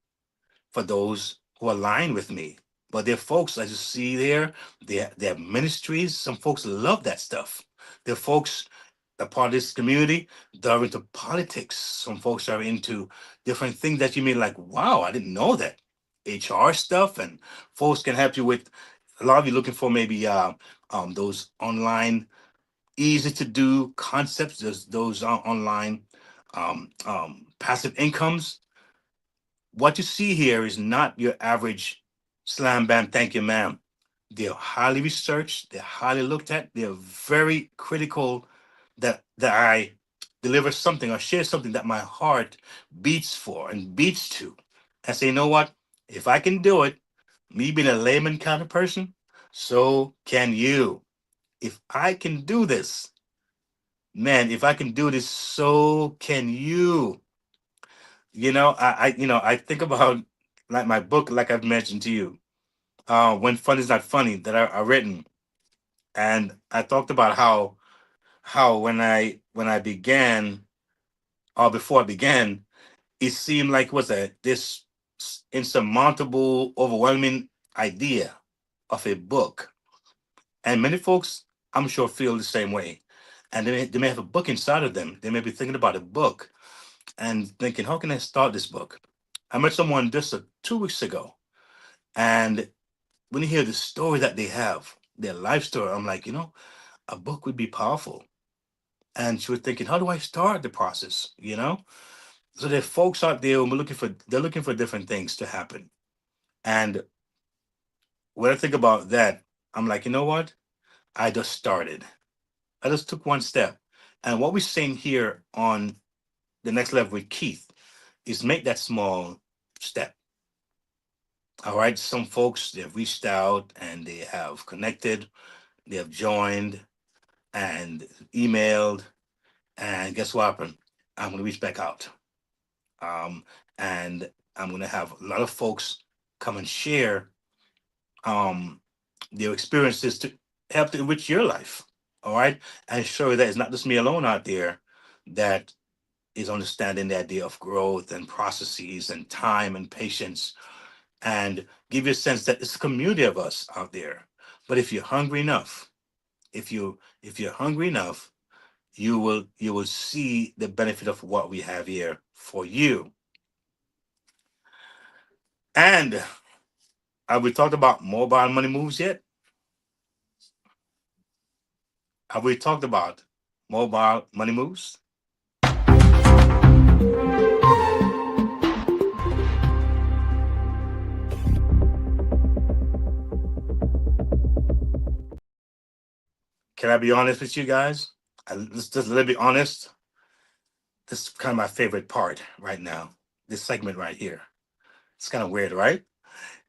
B: for those who align with me. But there are folks, as you see there, they're ministries. Some folks love that stuff. There are folks, a part of this community, they're into politics. Some folks are into different things that you may like, wow, I didn't know that. HR stuff, and folks can help you with a lot of you looking for maybe those online, easy to do concepts, those online passive incomes. What you see here is not your average slam bam, thank you, ma'am. They're highly researched, they're highly looked at, they're very critical that I deliver something or share something that my heart beats for and beats to. And say, you know what? If I can do it, me being a layman kind of person, so can you. If I can do this, man, if I can do this, so can you. I think about like my book, like I've mentioned to you, when fun is not funny, that I written, and I talked about how when I began, or before I began, it seemed like it was this insurmountable, overwhelming idea of a book, and many folks, I'm sure, feel the same way, and they may have a book inside of them. They may be thinking about a book and thinking, how can I start this book? I met someone just 2 weeks ago, and when you hear the story that they have, their life story, I'm like, a book would be powerful. And she was thinking, how do I start the process? So there are folks out there who are they're looking for different things to happen. And when I think about that, I'm like, you know what? I just started. I just took one step. And what we're saying here on the next level with Keith is make that small step. All right. Some folks, they've reached out and they have connected, they have joined and emailed. And guess what happened? I'm going to reach back out. And I'm going to have a lot of folks come and share um, their experiences to help to enrich your life. All right. And show you that it's not just me alone out there that is understanding the idea of growth and processes and time and patience, and give you a sense that it's a community of us out there. But if you're hungry enough, if you're hungry enough, you will see the benefit of what we have here for you. And have we talked about mobile money moves yet? Have we talked about mobile money moves? Can I be honest with you guys? Let's just let me be honest. This is kind of my favorite part right now. This segment right here. It's kind of weird, right?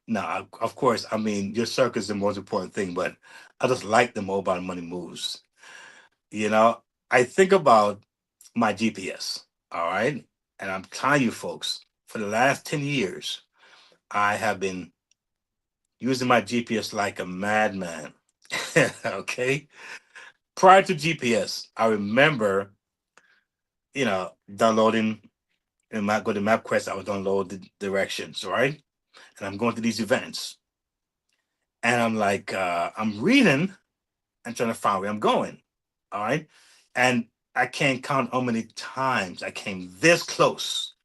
B: No, of course. I mean, your circle is the most important thing, but I just like the mobile money moves. You know, I think about my GPS. All right. And I'm telling you, folks, for the last 10 years, I have been using my GPS like a madman. Okay. Prior to GPS, I remember, downloading and go to MapQuest, I would download the directions, all right? And I'm going to these events. And I'm like, I'm reading and trying to find where I'm going. All right. And I can't count how many times I came this close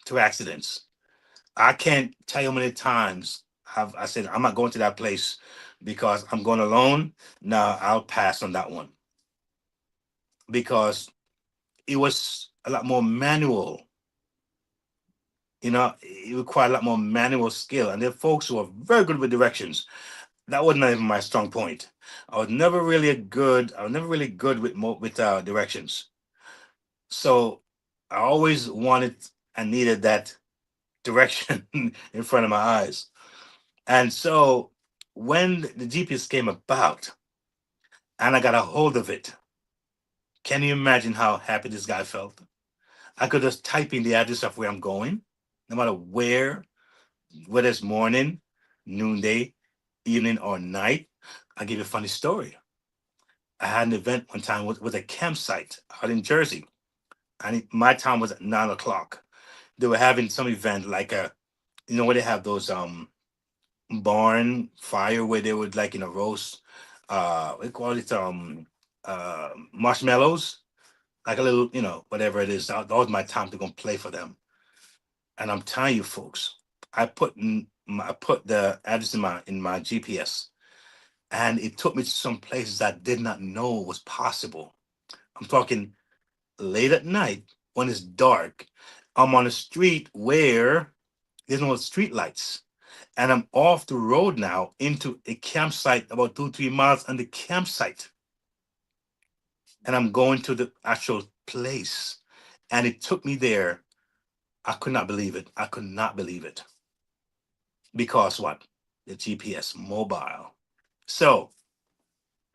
B: to accidents. I can't tell you how many times I said, I'm not going to that place because I'm going alone. Now I'll pass on that one because it was a lot more manual. It required a lot more manual skill. And there are folks who are very good with directions. That was not even my strong point. I was never really good with directions. So I always wanted and needed that direction in front of my eyes. And so when the GPS came about and I got a hold of it, can you imagine how happy this guy felt? I could just type in the address of where I'm going, no matter whether it's morning, noonday, evening, or night. I'll give you a funny story. I had an event one time with a campsite out in Jersey, and my time was at 9 o'clock. They were having some event like where they have those barn fire where they would like roast we call it marshmallows, like a little whatever it is. That was my time to go and play for them. And I'm telling you folks, I put the address in my GPS, and it took me to some places I did not know was possible. I'm talking late at night when it's dark. I'm on a street where there's no street lights, and I'm off the road now into a campsite about 2 3 miles on the campsite, and I'm going to the actual place. And it took me there. I could not believe it. I could not believe it. Because what? The GPS mobile. So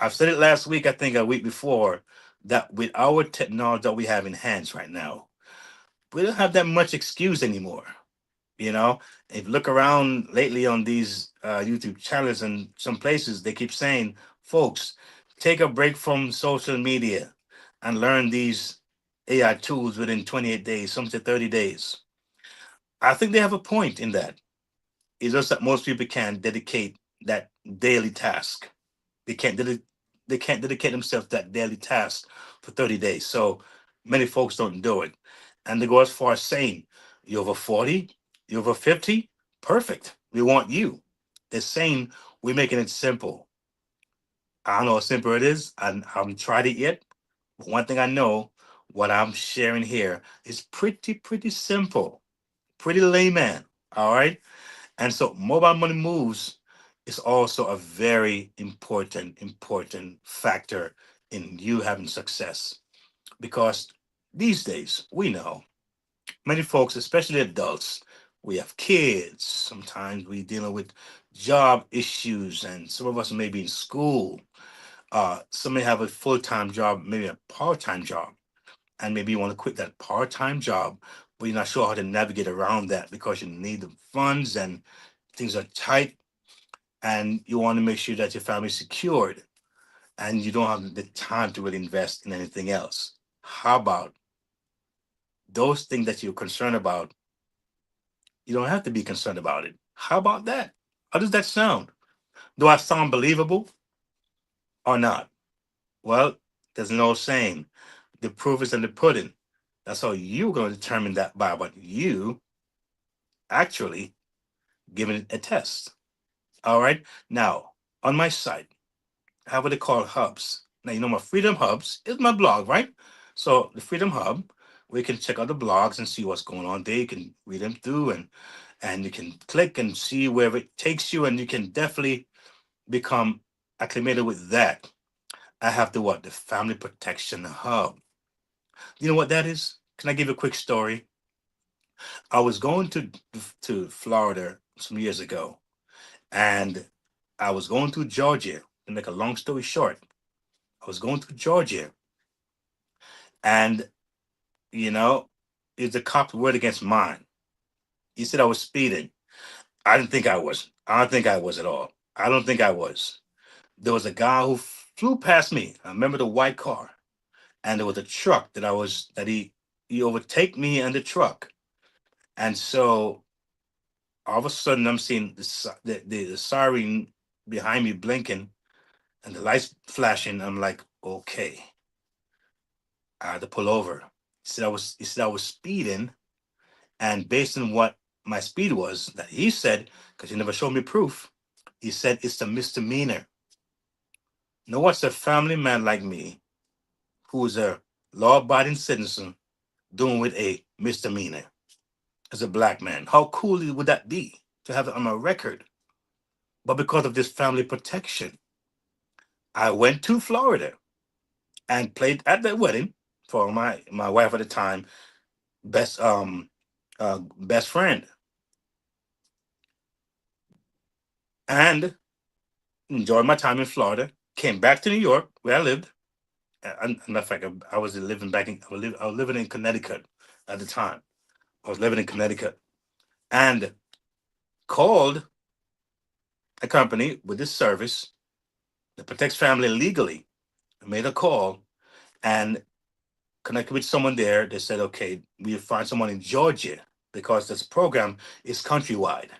B: I've said it last week, I think a week before, that with our technology that we have in hands right now, we don't have that much excuse anymore. You know, if you look around lately on these YouTube channels and some places, they keep saying, folks, take a break from social media and learn these AI tools within 28 days, some say 30 days. I think they have a point in that. It's just that most people can't dedicate that daily task. They can't they can't dedicate themselves to that daily task for 30 days. So many folks don't do it. And they go as far as saying, you're over 40, you're over 50, perfect. We want you. They're saying we're making it simple. I don't know how simple it is. I haven't tried it yet. But one thing I know, what I'm sharing here is pretty simple, pretty layman. All right. And so mobile money moves is also a very important factor in you having success. Because these days, we know many folks, especially adults, we have kids. Sometimes we dealing with job issues, and some of us may be in school. Some may have a full-time job, maybe a part-time job, and maybe you want to quit that part-time job, but you're not sure how to navigate around that because you need the funds and things are tight, and you want to make sure that your family's secured, and you don't have the time to really invest in anything else. How about those things that you're concerned about? You don't have to be concerned about it. How about that? How does that sound? Do I sound believable or not? Well, there's no saying. The proof is in the pudding. That's how you're going to determine that by what you actually giving it a test. All right. Now, on my site, I have what they call hubs. Now, my Freedom Hubs is my blog, right? So the Freedom Hub, we can check out the blogs and see what's going on there. You can read them through, and you can click and see wherever it takes you, and you can definitely become acclimated with that. I have the Family Protection Hub. You know what that is? Can I give you a quick story? I was going to Florida some years ago, and I was going through Georgia. To make a long story short, I was going through Georgia, and you know, it's a cop's word against mine. He said I was speeding. I didn't think I was. I don't think I was at all. I don't think I was. There was a guy who flew past me. I remember the white car, and there was a truck that he overtake me and the truck, and so all of a sudden I'm seeing the siren behind me blinking and the lights flashing. I'm like, okay, I had to pull over. He said I was speeding, and based on what my speed was that he said, because he never showed me proof, he said it's a misdemeanor. Now, what's a family man like me, who is a law-abiding citizen, doing with a misdemeanor as a black man? How cool would that be to have it on my record? But because of this family protection, I went to Florida and played at the wedding for my wife at the time, best best friend, and enjoyed my time in Florida. Came back to New York where I lived. And matter of fact, I was living back in I was living in Connecticut at the time. I was living in Connecticut and called a company with this service that protects family legally. I made a call and connected with someone there. They said, okay, we find someone in Georgia because this program is countrywide.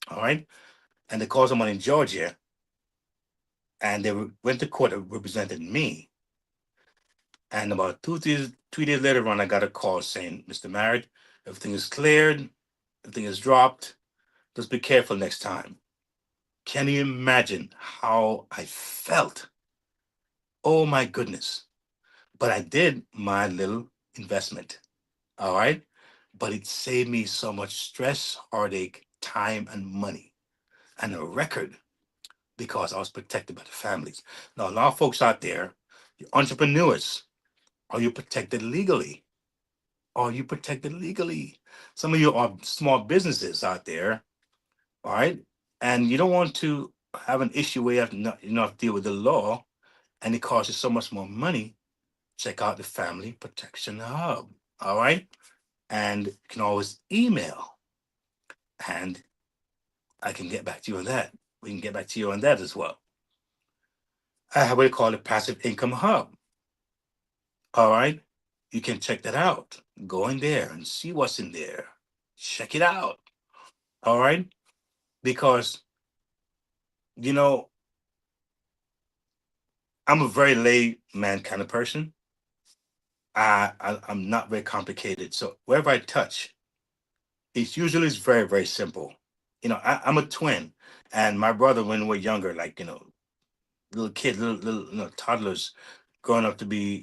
B: All right. And they called someone in Georgia and went to court and represented me. And about 2 days later on, I got a call saying, Mr. Merritt, everything is cleared, everything is dropped. Just be careful next time. Can you imagine how I felt? Oh my goodness. But I did my little investment. All right. But it saved me so much stress, heartache, time, and money, and a record because I was protected by the families. Now, a lot of folks out there, you entrepreneurs, are you protected legally? Are you protected legally? Some of you are small businesses out there, all right? And you don't want to have an issue where you have to deal with the law and it costs you so much more money. Check out the Family Protection Hub, all right? And you can always email and I can get back to you on that. We can get back to you on that as well. I have what we call a passive income hub. All right. You can check that out. Go in there and see what's in there. Check it out. All right. Because, you know, I'm a very layman kind of person. I'm not very complicated. So wherever I touch, it's usually is very, very simple. I'm a twin. And my brother, when we were younger, like, little kids, little toddlers growing up to be,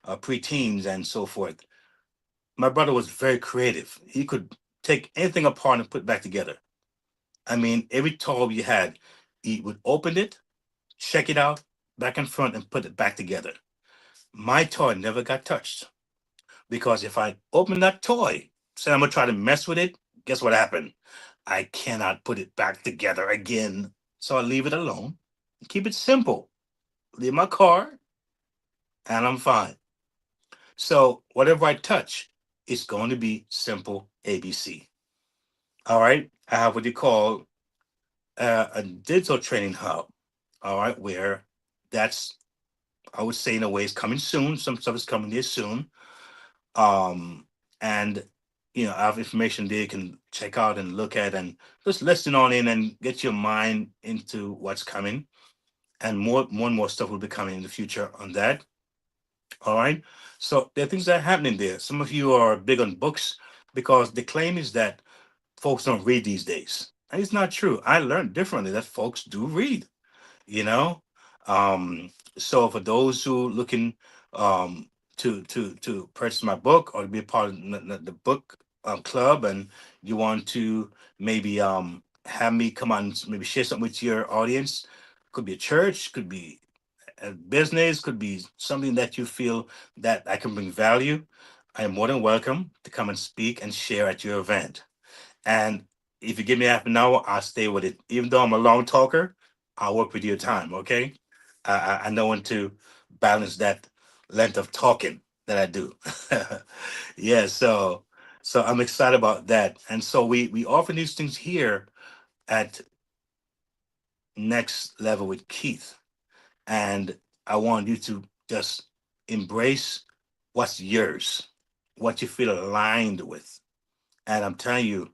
B: preteens and so forth. My brother was very creative. He could take anything apart and put it back together. I mean, every toy we had, he would open it, check it out, back and front, and put it back together. My toy never got touched because if I open that toy, said I'm gonna try to mess with it, guess what happened? I cannot put it back together again. So I leave it alone, keep it simple. Leave my car, and I'm fine. So whatever I touch, it's going to be simple ABC. All right. I have what you call a digital training hub. All right, where that's I would say in a way is coming soon. Some stuff is coming there soon. And I have information there you can check out and look at and just listen on in and get your mind into what's coming. And more and more stuff will be coming in the future on that. All right. So there are things that are happening there. Some of you are big on books because the claim is that folks don't read these days. And it's not true. I learned differently that folks do read, you know. So for those who looking to purchase my book or to be a part of the book club, and you want to maybe have me come on, maybe share something with your audience, could be a church, could be a business, could be something that you feel that I can bring value, I am more than welcome to come and speak and share at your event. And if you give me half an hour, I'll stay with it. Even though I'm a long talker, I'll work with your time. Okay. I know when to balance that length of talking that I do. Yeah. So I'm excited about that. And so we offer these things here at Next Level with Keith. And I want you to just embrace what's yours, what you feel aligned with. And I'm telling you,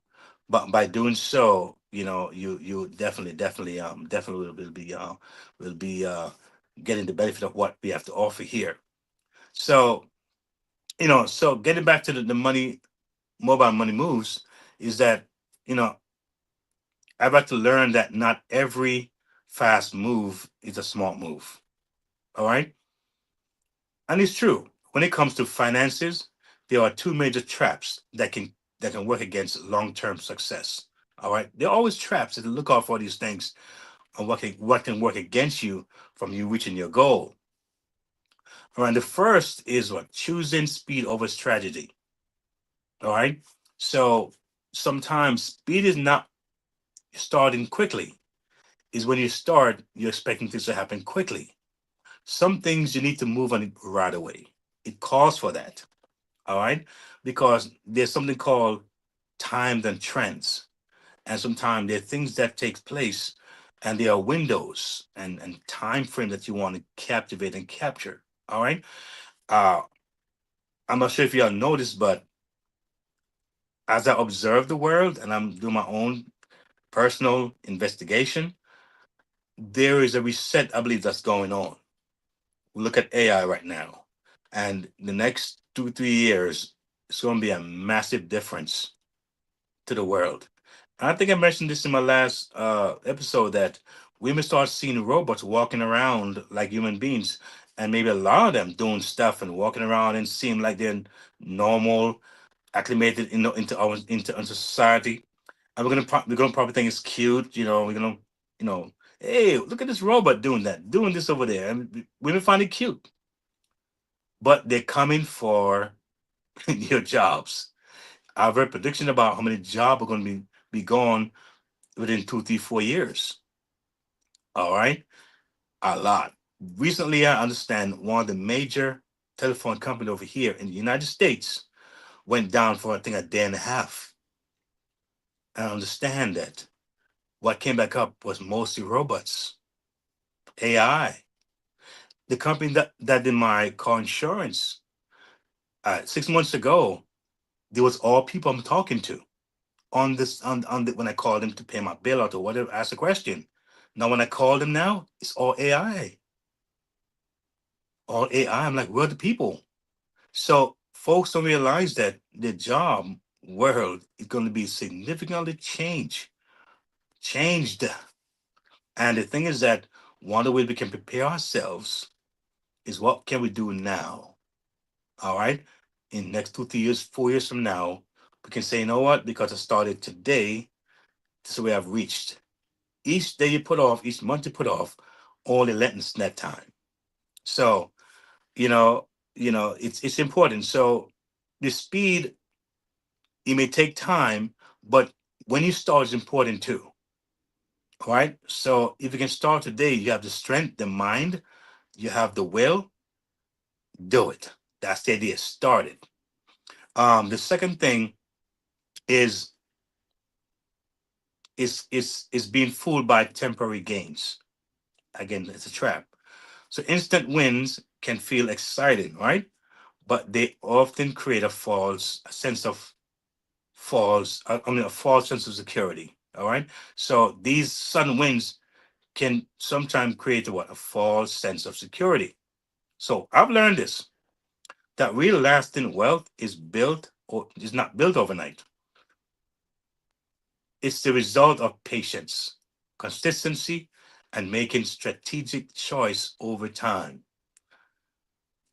B: but by doing so, you definitely will be getting the benefit of what we have to offer here. So so getting back to the money, mobile money moves, is that, you know, I've had to learn that not every fast move is a smart move. All right. And it's true. When it comes to finances, there are two major traps that can work against long-term success. All right. There are always traps that look out for these things and what can work against you from you reaching your goal. All right. The first is what? Choosing speed over strategy. All right. So sometimes speed is not starting quickly. Is when you start, you're expecting things to happen quickly. Some things you need to move on it right away. It calls for that. All right. Because there's something called times and trends. And sometimes there are things that take place and there are windows and time frame that you want to captivate and capture. All right. Uh, I'm not sure if y'all noticed, but as I observe the world and I'm doing my own personal investigation, there is a reset, I believe, that's going on. We look at AI right now, and the next 2 3 years, it's going to be a massive difference to the world. And I think I mentioned this in my last episode that we may start seeing robots walking around like human beings, and maybe a lot of them doing stuff and walking around and seem like they're normal, acclimated into society. And we're gonna probably think it's cute, you know. We're gonna, you know, hey, look at this robot doing that, doing this over there, and we may find it cute. But they're coming for your jobs. I've heard prediction about how many jobs are going to be gone within 2 3 4 years. All right, a lot. Recently, I understand one of the major telephone company over here in the United States went down for I think a day and a half. I understand that what came back up was mostly robots, AI. The company that did my car insurance 6 months ago, there was all people I'm talking to on this on the, when I called them to pay my bill out or whatever, ask a question. Now when I call them now, it's all AI. All AI. I'm like, where are the people? So folks don't realize that the job world is going to be significantly changed. And the thing is that one of the ways we can prepare ourselves is what can we do now? All right. In next 2 3 years, 4 years from now, we can say, you know what? Because I started today, this is where I've reached. Each day you put off, each month you put off, only lengthens that time. So, you know, it's important. So the speed, it may take time, but when you start is important too. All right. So if you can start today, you have the strength, the mind, you have the will, do it. That's the idea. Start it. The second thing is is being fooled by temporary gains. Again, it's a trap. So instant wins can feel exciting, right? But they often create a sense of a false sense of security. All right. So these sudden wins can sometimes create a false sense of security. So I've learned this that real lasting wealth is built or is not built overnight. It's the result of patience, consistency, and making strategic choice over time.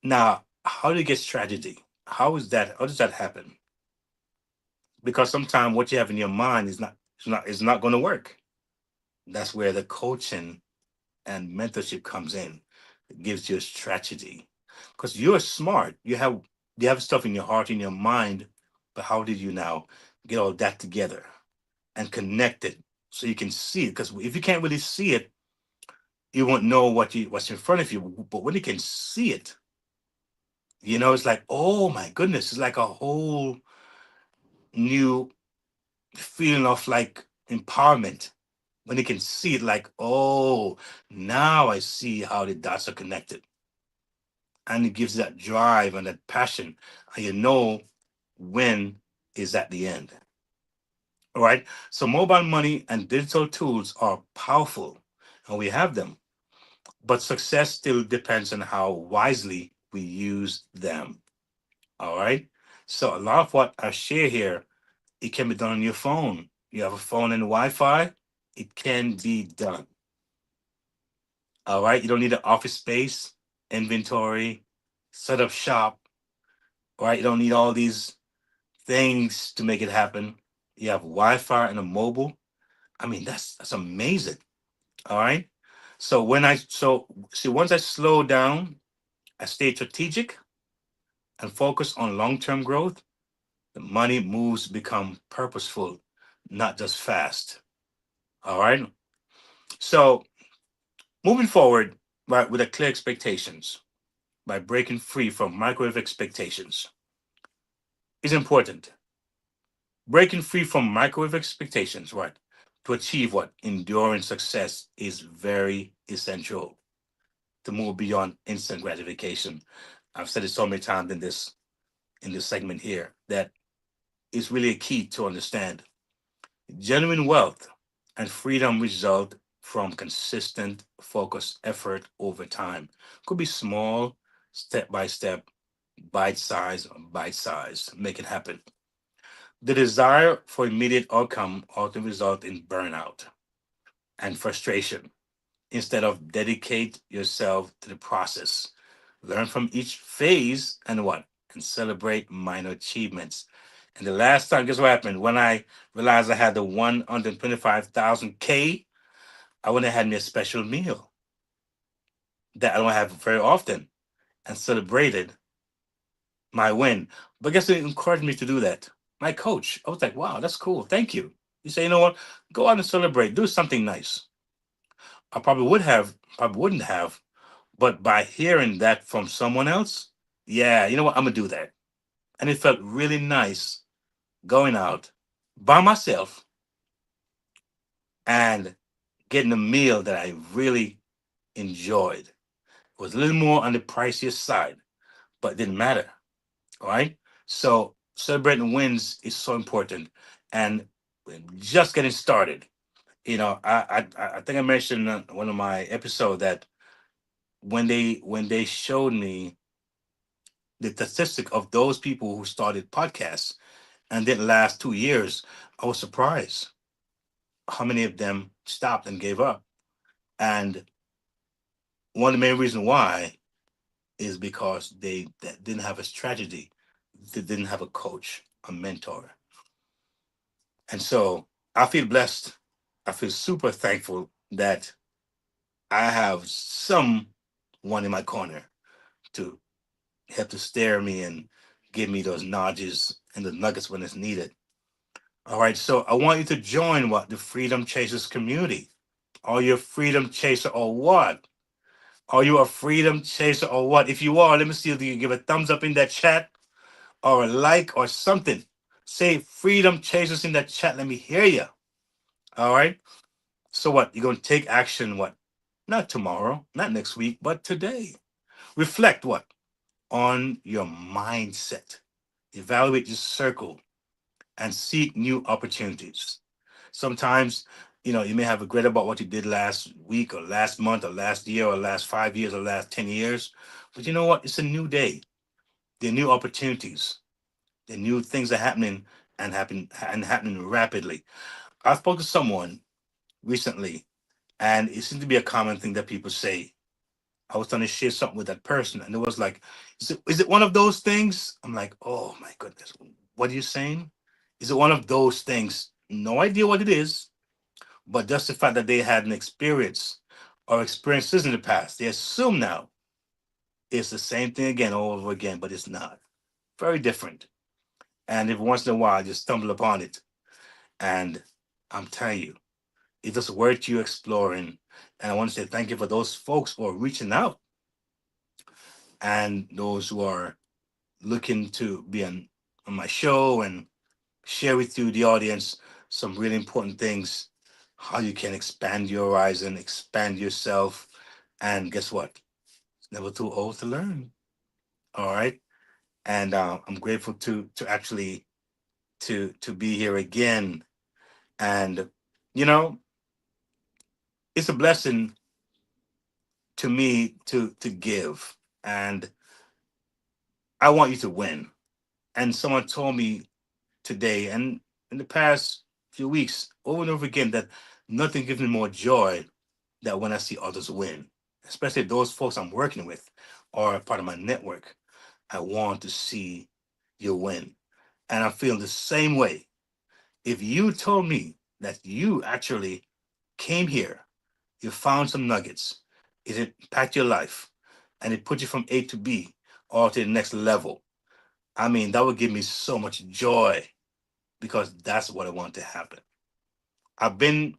B: Now, how do you get strategy? How is that? How does that happen? Because sometimes what you have in your mind is not going to work. That's where the coaching and mentorship comes in. It gives you a strategy. Because you're smart. You have stuff in your heart, in your mind, but how did you now get all that together and connect it so you can see it? Because if you can't really see it, you won't know what's in front of you. But when you can see it, it's like, oh my goodness, it's like a whole new feeling of like empowerment when you can see it, like, oh, now I see how the dots are connected. And it gives you that drive and that passion. And you know when is at the end. All right. So mobile money and digital tools are powerful and we have them, but success still depends on how wisely we use them. All right. So a lot of what I share here It can be done on your phone. You have a phone and Wi-Fi. It can be done. All right. You don't need an office space, inventory, set up shop. All right. You don't need all these things to make it happen. You have Wi-Fi and a mobile. I mean, that's amazing. All right. So see, once I slow down, I stay strategic and focus on long-term growth, the money moves become purposeful, not just fast. All right. So moving forward, right, with a clear expectations, by breaking free from microwave expectations is important. Breaking free from microwave expectations, right, to achieve what enduring success is very essential to move beyond instant gratification. I've said it so many times in this segment here that it's really a key to understand. Genuine wealth and freedom result from consistent, focused effort over time. Could be small, step by step, bite size, make it happen. The desire for immediate outcome often result in burnout and frustration. Instead of dedicate yourself to the process, learn from each phase and what? And celebrate minor achievements. And the last time, guess what happened? When I realized I had the 125,000 K, I went and had me a special meal that I don't have very often and celebrated my win. But guess who encouraged me to do that? My coach. I was like, wow, that's cool. Thank you. You say, you know what? Go out and celebrate. Do something nice. I probably wouldn't have, but by hearing that from someone else, yeah, you know what? I'm gonna do that. And it felt really nice going out by myself and getting a meal that I really enjoyed. It was a little more on the pricier side, but it didn't matter. All right. So celebrating wins is so important. And just getting started. You know, I think I mentioned on one of my episodes that when they showed me the statistic of those people who started podcasts and didn't last 2 years, I was surprised how many of them stopped and gave up. And one of the main reasons why is because they didn't have a strategy, they didn't have a coach, a mentor. And so I feel blessed. I feel super thankful that I have someone in my corner to help to steer me and give me those nudges and the nuggets when it's needed. All right, so I want you to join what the Freedom Chasers community. Are you a freedom chaser or what? Are you a freedom chaser or what? If you are, let me see if you can give a thumbs up in that chat or a like or something. Say freedom chasers in that chat. Let me hear you. All right. So what? You're gonna take action. What? Not tomorrow, not next week, but today. Reflect what? On your mindset. Evaluate your circle and seek new opportunities. Sometimes, you may have regret about what you did last week or last month or last year or last 5 years or last 10 years. But you know what? It's a new day. There are new opportunities. There are new things are happening and happening rapidly. I spoke to someone recently, and it seemed to be a common thing that people say. I was trying to share something with that person, and it was like, is it one of those things? I'm like, oh my goodness, what are you saying? Is it one of those things? No idea what it is, but just the fact that they had an experience or experiences in the past, they assume now it's the same thing again all over again, but it's not. Very different. And if once in a while you stumble upon it, and I'm telling you, it just worth you exploring. And I want to say thank you for those folks who are reaching out and those who are looking to be on my show and share with you, the audience, some really important things, how you can expand your horizon, expand yourself. And guess what? It's never too old to learn. All right. And I'm grateful to actually to be here again. And you know, it's a blessing to me to give. And I want you to win. And someone told me today, and in the past few weeks, over and over again, that nothing gives me more joy than when I see others win, especially those folks I'm working with or part of my network. I want to see you win. And I'm feeling the same way. If you told me that you actually came here, you found some nuggets, it impacted your life, and it put you from A to B or to the next level, I mean, that would give me so much joy because that's what I want to happen. I've been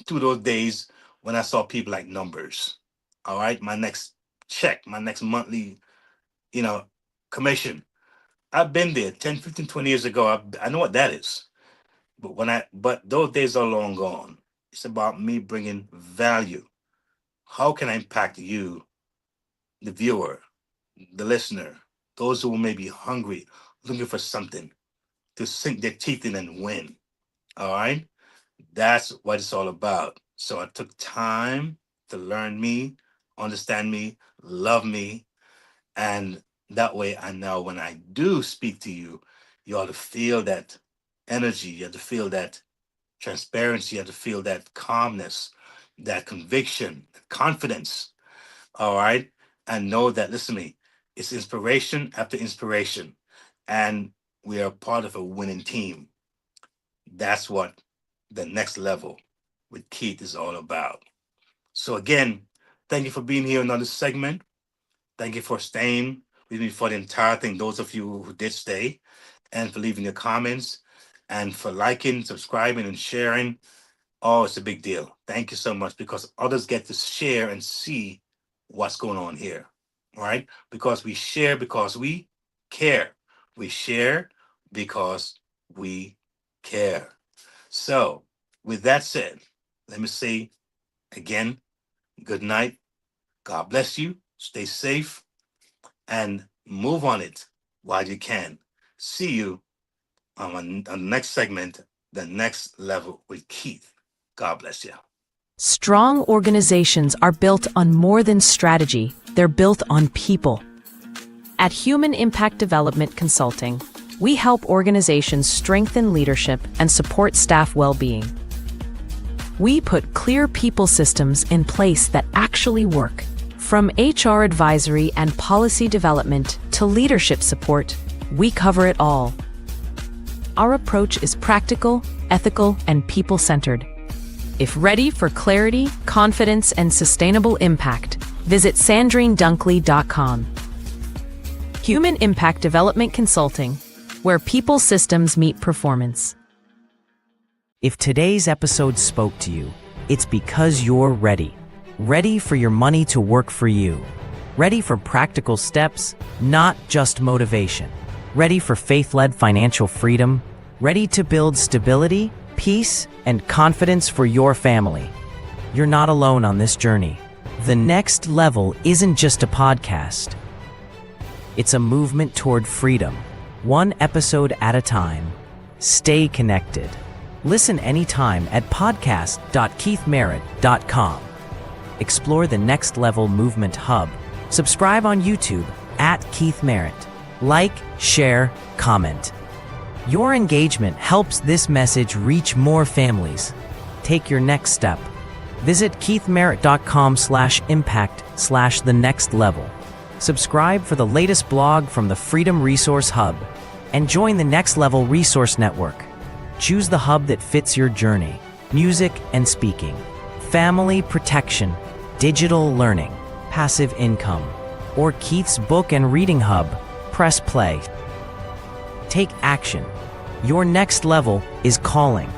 B: through those days when I saw people like numbers. All right, my next check, my next monthly, you know, commission. I've been there 10, 15, 20 years ago. I know what that is. But those days are long gone. It's about me bringing value. How can I impact you, the viewer, the listener, those who may be hungry, looking for something to sink their teeth in and win? All right. That's what it's all about. So I took time to learn me, understand me, love me. And that way I know when I do speak to you, you ought to feel that energy. You have to feel that transparency. You have to feel that calmness, that conviction, confidence. All right. And know that, listen to me, it's inspiration after inspiration. And we are part of a winning team. That's what the next level with Keith is all about. So again, thank you for being here in another segment. Thank you for staying with me for the entire thing, those of you who did stay, and for leaving your comments, and for liking, subscribing, and sharing. Oh, it's a big deal. Thank you so much, because others get to share and see what's going on here. All right? Because we share because we care. We share because we care. So, with that said, let me say again, good night. God bless you. Stay safe and move on it while you can. See you on the next segment, the next level with Keith. God bless you.
D: Strong organizations are built on more than strategy, they're built on people. At Human Impact Development Consulting, we help organizations strengthen leadership and support staff well-being. We put clear people systems in place that actually work. From HR advisory and policy development to leadership support, we cover it all. Our approach is practical, ethical, and people-centered. If ready for clarity, confidence, and sustainable impact, visit sandrinedunkley.com. Human Impact Development Consulting, where people systems meet performance.
A: If today's episode spoke to you, it's because you're ready. Ready for your money to work for you. Ready for practical steps, not just motivation. Ready for faith-led financial freedom. Ready to build stability, peace, and confidence for your family. You're not alone on this journey. The Next Level isn't just a podcast. It's a movement toward freedom, one episode at a time. Stay connected. Listen anytime at podcast.keithmerritt.com. Explore the Next Level Movement Hub. Subscribe on YouTube at Keith Merritt. Like, share, comment. Your engagement helps this message reach more families. Take your next step. Visit keithmerritt.com/impact/the next level. Subscribe for the latest blog from the Freedom Resource Hub. And join the Next Level Resource Network. Choose the hub that fits your journey. Music and speaking. Family protection. Digital learning. Passive income. Or Keith's book and reading hub. Press play. Take action. Your next level is calling.